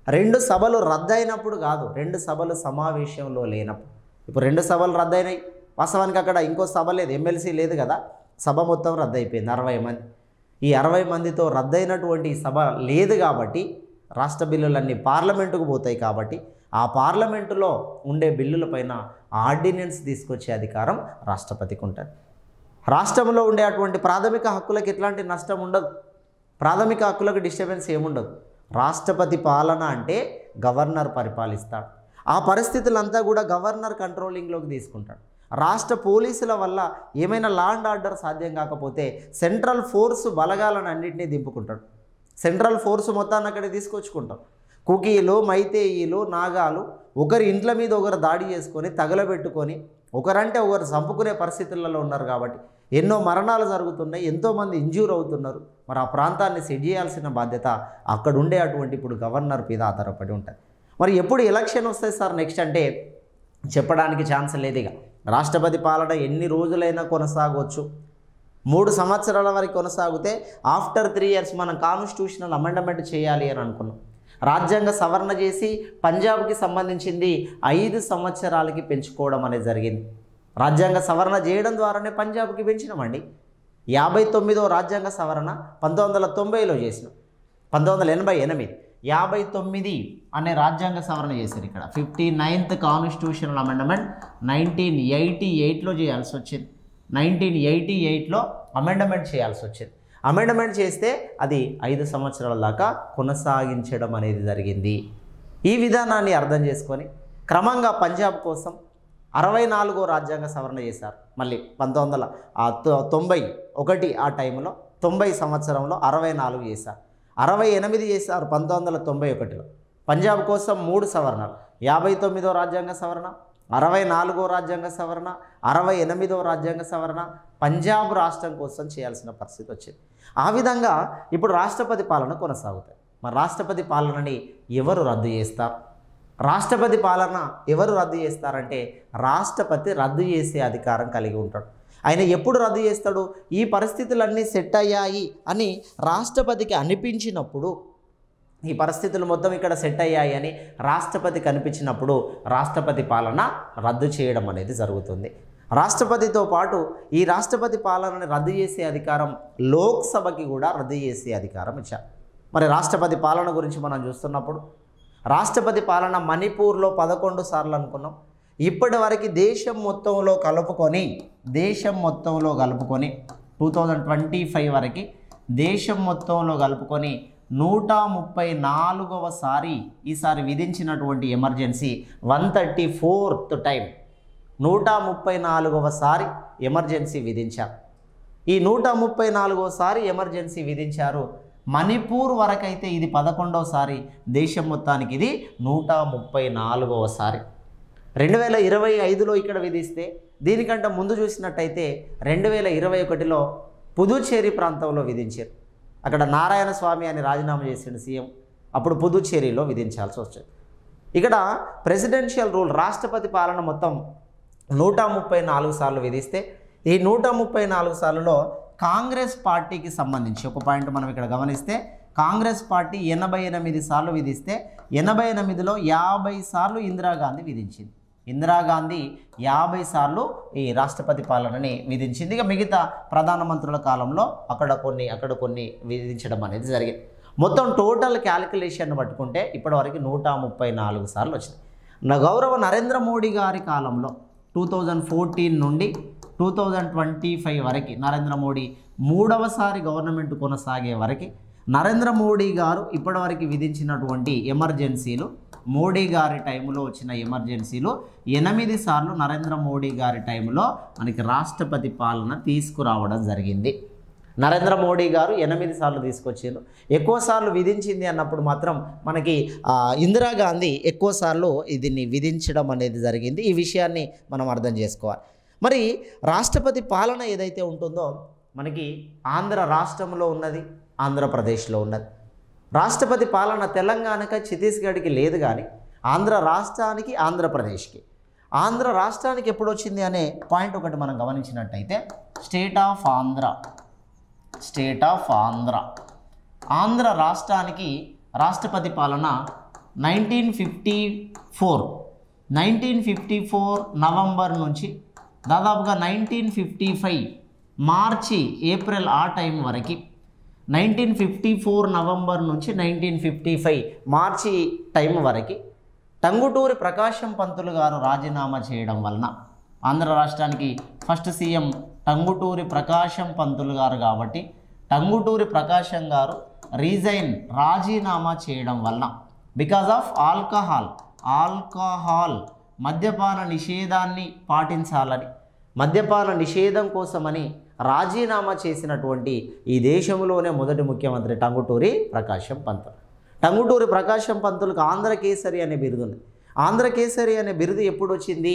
S1: 2 సభలు రద్దయినప్పుడు కాదు, 2 సభలు సమావేశంలో లేనప్పుడు. ఇప్పుడు 2 సభలు రద్దయినాయి. వాస్తవానికి అక్కడ ఇంకో సభ లేదు, ఎమ్మెల్సీ లేదు కదా, సభ మొత్తం రద్దయిపోయింది 60 మంది. ఈ 60 మందితో రద్దయినటువంటి సభ లేదు కాబట్టి రాష్ట్ర బిల్లులన్నీ పార్లమెంటుకు పోతాయి. కాబట్టి ఆ పార్లమెంటులో ఉండే బిల్లులపైన ఆర్డినెన్స్ తీసుకొచ్చే అధికారం రాష్ట్రపతికి ఉంటుంది. రాష్ట్రంలో ఉండే అటువంటి ప్రాథమిక హక్కులకు ఎట్లాంటి నష్టం ఉండదు, ప్రాథమిక హక్కులకు డిస్టర్బెన్స్ ఏముండదు. రాష్ట్రపతి పాలన అంటే గవర్నర్ పరిపాలిస్తాడు. ఆ పరిస్థితులంతా కూడా గవర్నర్ కంట్రోలింగ్లోకి తీసుకుంటాడు. రాష్ట్ర పోలీసుల వల్ల ఏమైనా లా అండ్ ఆర్డర్ సాధ్యం కాకపోతే సెంట్రల్ ఫోర్స్ బలగాలను అన్నింటినీ దింపుకుంటాడు. సెంట్రల్ ఫోర్స్ మొత్తాన్ని అక్కడికి తీసుకొచ్చుకుంటాం. కుకీలు, మైతేయీలు, నాగాలు ఒకరి ఇంట్ల మీద ఒకరు దాడి చేసుకొని తగలబెట్టుకొని ఒకరంటే ఒకరు చంపుకునే పరిస్థితులలో ఉన్నారు. కాబట్టి ఎన్నో మరణాలు జరుగుతున్నాయి, ఎంతోమంది ఇంజ్యూర్ అవుతున్నారు. మరి ఆ ప్రాంతాన్ని సెట్ చేయాల్సిన బాధ్యత అక్కడ ఉండే అటువంటి ఇప్పుడు గవర్నర్ మీద ఆధారపడి ఉంటుంది. మరి ఎప్పుడు ఎలక్షన్ వస్తాయి సార్ నెక్స్ట్ అంటే చెప్పడానికి ఛాన్స్ లేదు. ఇక రాష్ట్రపతి పాలన ఎన్ని రోజులైనా కొనసాగవచ్చు. 3 సంవత్సరాల వరకు కొనసాగితే ఆఫ్టర్ 3 years మనం కాన్స్టిట్యూషనల్ అమెండ్మెంట్ చేయాలి అని అనుకున్నాం. రాజ్యాంగ సవరణ చేసి పంజాబ్కి సంబంధించింది 5 సంవత్సరాలకి పెంచుకోవడం అనేది జరిగింది. రాజ్యాంగ సవరణ చేయడం ద్వారానే పంజాబ్కి పెంచినామండి. 59వ రాజ్యాంగ సవరణ 1990లో చేసినాం. 1988 59 అనే రాజ్యాంగ సవరణ చేశారు. ఇక్కడ 59th కాన్స్టిట్యూషనల్ అమెండ్మెంట్ 1988లో చేయాల్సి వచ్చింది. 1988లో అమెండ్మెంట్ చేయాల్సి వచ్చింది. అమెండ్మెంట్ చేస్తే అది 5 సంవత్సరాల దాకా కొనసాగించడం అనేది జరిగింది. ఈ విధానాన్ని అర్థం చేసుకొని క్రమంగా పంజాబ్ కోసం 64వ రాజ్యాంగ సవరణ చేశారు. మళ్ళీ 1991 ఆ టైంలో 90 సంవత్సరంలో 64 చేశారు. 68 చేశారు 1991లో. పంజాబ్ కోసం 3 సవరణలు, 59వ రాజ్యాంగ సవరణ, 64వ రాజ్యాంగ సవరణ, 68వ రాజ్యాంగ సవరణ పంజాబ్ రాష్ట్రం కోసం చేయాల్సిన పరిస్థితి వచ్చింది. ఆ విధంగా ఇప్పుడు రాష్ట్రపతి పాలన కొనసాగుతాయి. మరి రాష్ట్రపతి పాలనని ఎవరు రద్దు చేస్తారు? రాష్ట్రపతి పాలన ఎవరు రద్దు చేస్తారంటే రాష్ట్రపతి రద్దు చేసే అధికారం కలిగి ఉంటాడు. ఆయన ఎప్పుడు రద్దు చేస్తాడు? ఈ పరిస్థితులన్నీ సెట్ అయ్యాయి అని రాష్ట్రపతికి అనిపించినప్పుడు, ఈ పరిస్థితులు మొత్తం ఇక్కడ సెట్ అయ్యాయి అని రాష్ట్రపతికి అనిపించినప్పుడు రాష్ట్రపతి పాలన రద్దు చేయడం అనేది జరుగుతుంది. రాష్ట్రపతితో పాటు ఈ రాష్ట్రపతి పాలనని రద్దు చేసే అధికారం లోక్సభకి కూడా రద్దు చేసే అధికారం ఇచ్చారు. మరి రాష్ట్రపతి పాలన గురించి మనం చూస్తున్నప్పుడు రాష్ట్రపతి పాలన మణిపూర్లో 11 సార్లు అనుకున్నాం. ఇప్పటి వరకు దేశం మొత్తంలో కలుపుకొని 2025 వరకు దేశం మొత్తంలో కలుపుకొని 134వ సారి ఈసారి విధించినటువంటి ఎమర్జెన్సీ 134th టైం 134వ సారి ఎమర్జెన్సీ విధించారు. ఈ 134వ సారి ఎమర్జెన్సీ విధించారు. మణిపూర్ వరకైతే ఇది 11వ సారి, దేశం మొత్తానికి ఇది 134వ సారి. 2025లో ఇక్కడ విధిస్తే దీనికంటే ముందు చూసినట్టయితే 2021లో పుదుచ్చేరి ప్రాంతంలో విధించారు. అక్కడ నారాయణ స్వామి అని రాజీనామా చేసిన సీఎం, అప్పుడు పుదుచ్చేరిలో విధించాల్సి వచ్చింది. ఇక్కడ ప్రెసిడెన్షియల్ రూల్ రాష్ట్రపతి పాలన మొత్తం 134 సార్లు విధిస్తే ఈ 134 సార్లలో కాంగ్రెస్ పార్టీకి సంబంధించి ఒక పాయింట్ మనం ఇక్కడ గమనిస్తే కాంగ్రెస్ పార్టీ 88 సార్లు విధిస్తే 88లో 50 సార్లు ఇందిరాగాంధీ విధించింది. ఇందిరాగాంధీ 50 సార్లు ఈ రాష్ట్రపతి పాలనని విధించింది. ఇక మిగతా ప్రధానమంత్రుల కాలంలో అక్కడ కొన్ని విధించడం అనేది జరిగింది. మొత్తం టోటల్ క్యాలిక్యులేషన్ పట్టుకుంటే ఇప్పటివరకు 134 సార్లు వచ్చింది. గౌరవ నరేంద్ర మోడీ గారి కాలంలో 2014 నుండి 2025 వరకు నరేంద్ర మోడీ 3వసారి గవర్నమెంట్ కొనసాగే వరకు నరేంద్ర మోడీ గారు ఇప్పటివరకు విధించినటువంటి ఎమర్జెన్సీలు మోడీ గారి టైంలో వచ్చిన ఎమర్జెన్సీలు 8 సార్లు నరేంద్ర మోడీ గారి టైంలో మనకి రాష్ట్రపతి పాలన తీసుకురావడం జరిగింది. నరేంద్ర మోడీ గారు 8 సార్లు తీసుకొచ్చారు. ఎక్కువ సార్లు విధించింది అన్నప్పుడు మాత్రం మనకి ఇందిరాగాంధీ ఎక్కువ సార్లు దీన్ని విధించడం అనేది జరిగింది. ఈ విషయాన్ని మనం అర్థం చేసుకోవాలి. మరి రాష్ట్రపతి పాలన ఏదైతే ఉంటుందో మనకి ఆంధ్ర రాష్ట్రంలో ఉన్నది, ఆంధ్రప్రదేశ్లో ఉన్నది. రాష్ట్రపతి పాలన తెలంగాణకి ఛత్తీస్గఢ్కి లేదు, కానీ ఆంధ్ర రాష్ట్రానికి ఆంధ్రప్రదేశ్కి ఆంధ్ర రాష్ట్రానికి ఎప్పుడు వచ్చింది అనే పాయింట్ ఒకటి మనం గమనించినట్టయితే స్టేట్ ఆఫ్ ఆంధ్ర ఆంధ్ర రాష్ట్రానికి రాష్ట్రపతి పాలన 1954 నవంబర్ నుంచి దాదాపుగా 1955 మార్చి ఏప్రిల్ ఆ టైం వరకు 1954 నవంబర్ నుంచి 1955 మార్చి టైం వరకు టంగుటూరి ప్రకాశం పంతులు గారు రాజీనామా చేయడం వలన ఆంధ్ర రాష్ట్రానికి ఫస్ట్ సీఎం టంగుటూరి ప్రకాశం పంతులు గారు కాబట్టి టంగుటూరి ప్రకాశం గారు రాజీనామా చేయడం వలన బికాజ్ ఆఫ్ ఆల్కహాల్ మద్యపాన నిషేధాన్ని పాటించాలని, మద్యపాన నిషేధం కోసమని రాజీనామా చేసినటువంటి ఈ దేశంలోనే మొదటి ముఖ్యమంత్రి టంగుటూరి ప్రకాశం పంతులు. టంగుటూరి ప్రకాశం పంతులకు ఆంధ్రకేసరి అనే బిరుదు ఉంది. ఆంధ్రకేసరి అనే బిరుదు ఎప్పుడు వచ్చింది,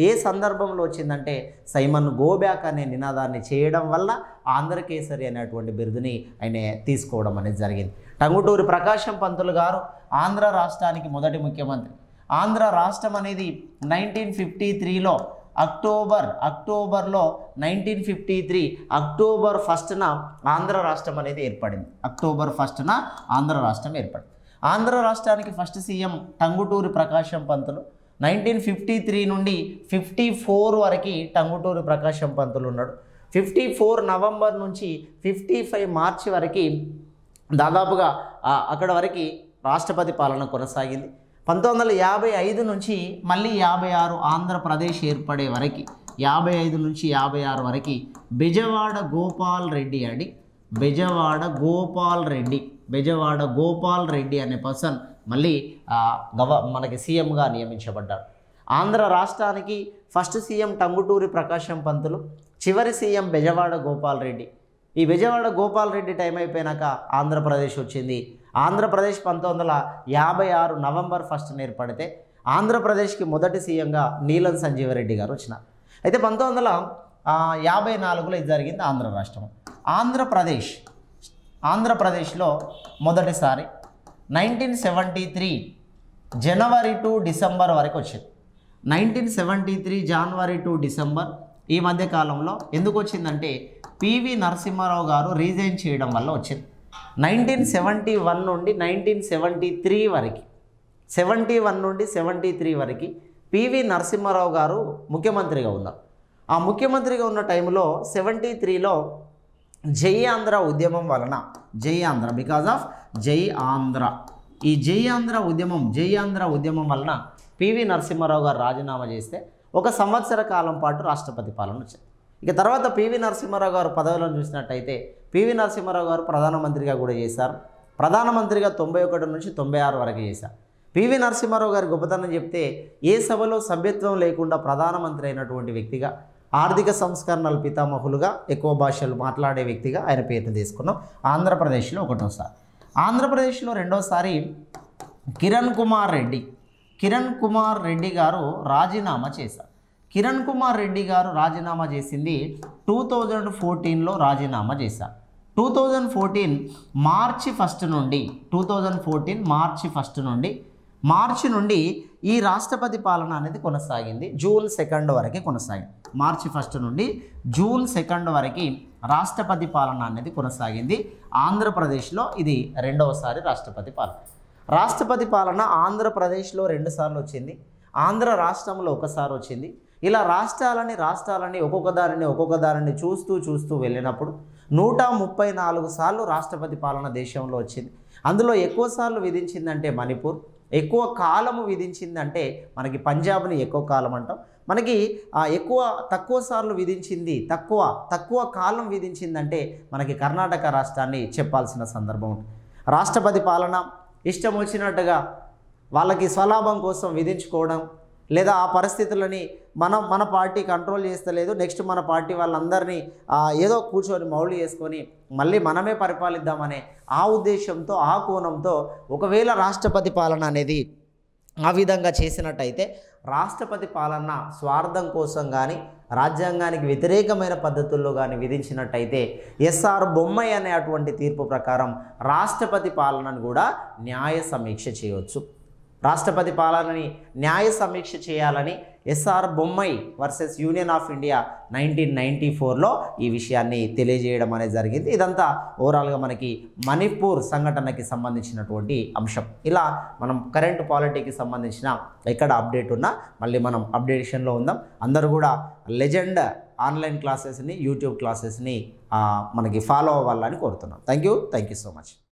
S1: ఏ సందర్భంలో వచ్చిందంటే సైమన్ గో బ్యాక్ అనే నినాదాన్ని చేయడం వల్ల ఆంధ్రకేసరి అనేటువంటి బిరుదుని ఆయన తీసుకోవడం అనేది జరిగింది. టంగుటూరి ప్రకాశం పంతులు గారు ఆంధ్ర రాష్ట్రానికి మొదటి ముఖ్యమంత్రి. ఆంధ్ర రాష్ట్రం అనేది 1953లో అక్టోబర్లో 1953 అక్టోబర్ 1న ఆంధ్ర రాష్ట్రం అనేది ఏర్పడింది. అక్టోబర్ 1న ఆంధ్ర రాష్ట్రం ఏర్పడింది. ఆంధ్ర రాష్ట్రానికి ఫస్ట్ సీఎం టంగుటూరి ప్రకాశం పంతులు. 1953 నుండి 54 వరకు టంగుటూరి ప్రకాశం పంతులు ఉన్నాడు. 54 నవంబర్ నుంచి 55 మార్చి వరకు దాదాపుగా అక్కడ వరకు రాష్ట్రపతి పాలన కొనసాగింది. 1955 నుంచి మళ్ళీ 56 ఆంధ్రప్రదేశ్ ఏర్పడే వరకు 55 నుంచి 56 వరకు బెజవాడ గోపాల్ రెడ్డి అనే పర్సన్ మళ్ళీ మనకి సీఎంగా నియమించబడ్డాడు. ఆంధ్ర రాష్ట్రానికి ఫస్ట్ సీఎం టంగుటూరి ప్రకాశం పంతులు, చివరి సీఎం బెజవాడ గోపాల్ రెడ్డి. ఈ బెజవాడ గోపాల్ రెడ్డి టైం అయిపోయినాక ఆంధ్రప్రదేశ్ వచ్చింది. ఆంధ్రప్రదేశ్ 1956 నవంబర్ 1న ఏర్పడితే ఆంధ్రప్రదేశ్కి మొదటి సీఎంగా నీలం సంజీవరెడ్డి గారు వచ్చినారు. అయితే 1954లో ఇది జరిగింది ఆంధ్ర రాష్ట్రం. ఆంధ్రప్రదేశ్లో మొదటిసారి 1973 జనవరి టు డిసెంబర్ వరకు వచ్చింది. 1973 జనవరి టు డిసెంబర్ ఈ మధ్య కాలంలో ఎందుకు వచ్చిందంటే పివి నరసింహారావు గారు రీజైన్ చేయడం వల్ల వచ్చింది. 1971 నుండి 1973 వరకు 71 నుండి 73 వరకు పివి నరసింహారావు గారు ముఖ్యమంత్రిగా ఉన్నారు. ఆ ముఖ్యమంత్రిగా ఉన్న టైంలో 73లో జై ఆంధ్ర ఉద్యమం వలన బికాజ్ ఆఫ్ జై ఆంధ్ర ఉద్యమం వలన పివి నరసింహారావు గారు రాజీనామా చేస్తే 1 సంవత్సర కాలం పాటు రాష్ట్రపతి పాలన వచ్చింది. ఇక తర్వాత పివి నరసింహారావు గారు పదవులను చూసినట్టయితే పివి నరసింహారావు గారు ప్రధానమంత్రిగా కూడా చేశారు. ప్రధానమంత్రిగా 91 నుంచి 96 వరకు చేశారు. పివి నరసింహారావు గారి గొప్పతనం చెప్తే ఏ సభలో సభ్యత్వం లేకుండా ప్రధానమంత్రి అయినటువంటి వ్యక్తిగా, ఆర్థిక సంస్కరణల పితామహులుగా, ఎక్కువ భాషలు మాట్లాడే వ్యక్తిగా ఆయన పేరును తీసుకున్నాం. ఆంధ్రప్రదేశ్లో 1వసారి. ఆంధ్రప్రదేశ్లో 2వసారి కిరణ్ కుమార్ రెడ్డి గారు రాజీనామా చేశారు. కిరణ్ కుమార్ రెడ్డి గారు రాజీనామా చేసింది 2014లో రాజీనామా చేశారు. 2014 మార్చి 1 నుండి ఈ రాష్ట్రపతి పాలన అనేది కొనసాగింది. జూన్ 2 వరకు కొనసాగింది. మార్చి 1 నుండి జూన్ 2 వరకు రాష్ట్రపతి పాలన అనేది కొనసాగింది. ఆంధ్రప్రదేశ్లో ఇది 2వసారి రాష్ట్రపతి పాలన. రాష్ట్రపతి పాలన ఆంధ్రప్రదేశ్లో 2 సార్లు వచ్చింది. ఆంధ్ర రాష్ట్రంలో 1 సారి వచ్చింది. ఇలా రాష్ట్రాలని ఒక్కొక్క దానిని చూస్తూ వెళ్ళినప్పుడు 134 సార్లు రాష్ట్రపతి పాలన దేశంలో వచ్చింది. అందులో ఎక్కువ సార్లు విధించిందంటే మణిపూర్, ఎక్కువ కాలము విధించిందంటే మనకి పంజాబ్ని ఎక్కువ కాలం అంటాం. మనకి తక్కువ సార్లు విధించింది, తక్కువ కాలం విధించిందంటే మనకి కర్ణాటక రాష్ట్రాన్ని చెప్పాల్సిన సందర్భం ఉంటుంది. రాష్ట్రపతి పాలన ఇష్టం వచ్చినట్టుగా వాళ్ళకి స్వలాభం కోసం విధించుకోవడం, లేదా ఆ పరిస్థితులని మన పార్టీ కంట్రోల్ చేస్తలేదు, నెక్స్ట్ మన పార్టీ వాళ్ళందరినీ ఏదో కూర్చొని మౌలి చేసుకొని మళ్ళీ మనమే పరిపాలిద్దామనే ఆ ఉద్దేశంతో, ఆ కోణంతో ఒకవేళ రాష్ట్రపతి పాలన అనేది ఆ విధంగా చేసినట్టయితే, రాష్ట్రపతి పాలన స్వార్థం కోసం కానీ రాజ్యాంగానికి వ్యతిరేకమైన పద్ధతుల్లో కానీ విధించినట్టయితే ఎస్ఆర్ బొమ్మయ్య అనే అటువంటి తీర్పు ప్రకారం రాష్ట్రపతి పాలనను కూడా న్యాయ సమీక్ష చేయవచ్చు. రాష్ట్రపతి పాలనని న్యాయ సమీక్ష చేయాలని SR Bommai versus union of India 1994లో ఈ విషయాన్ని తెలియజేయడం అనేది జరిగింది. ఇదంతా ఓవరాల్గా మనకి మణిపూర్ సంఘటనకి సంబంధించినటువంటి అంశం. ఇలా మనం కరెంట్ పాలిటీకి సంబంధించిన ఎక్కడ అప్డేట్ ఉన్నా మళ్ళీ మనం అప్డేషన్లో ఉందాం. అందరూ కూడా లెజెండ్ ఆన్లైన్ క్లాసెస్ని, యూట్యూబ్ క్లాసెస్ని మనకి ఫాలో అవ్వాలని కోరుతున్నాం. Thank you so much.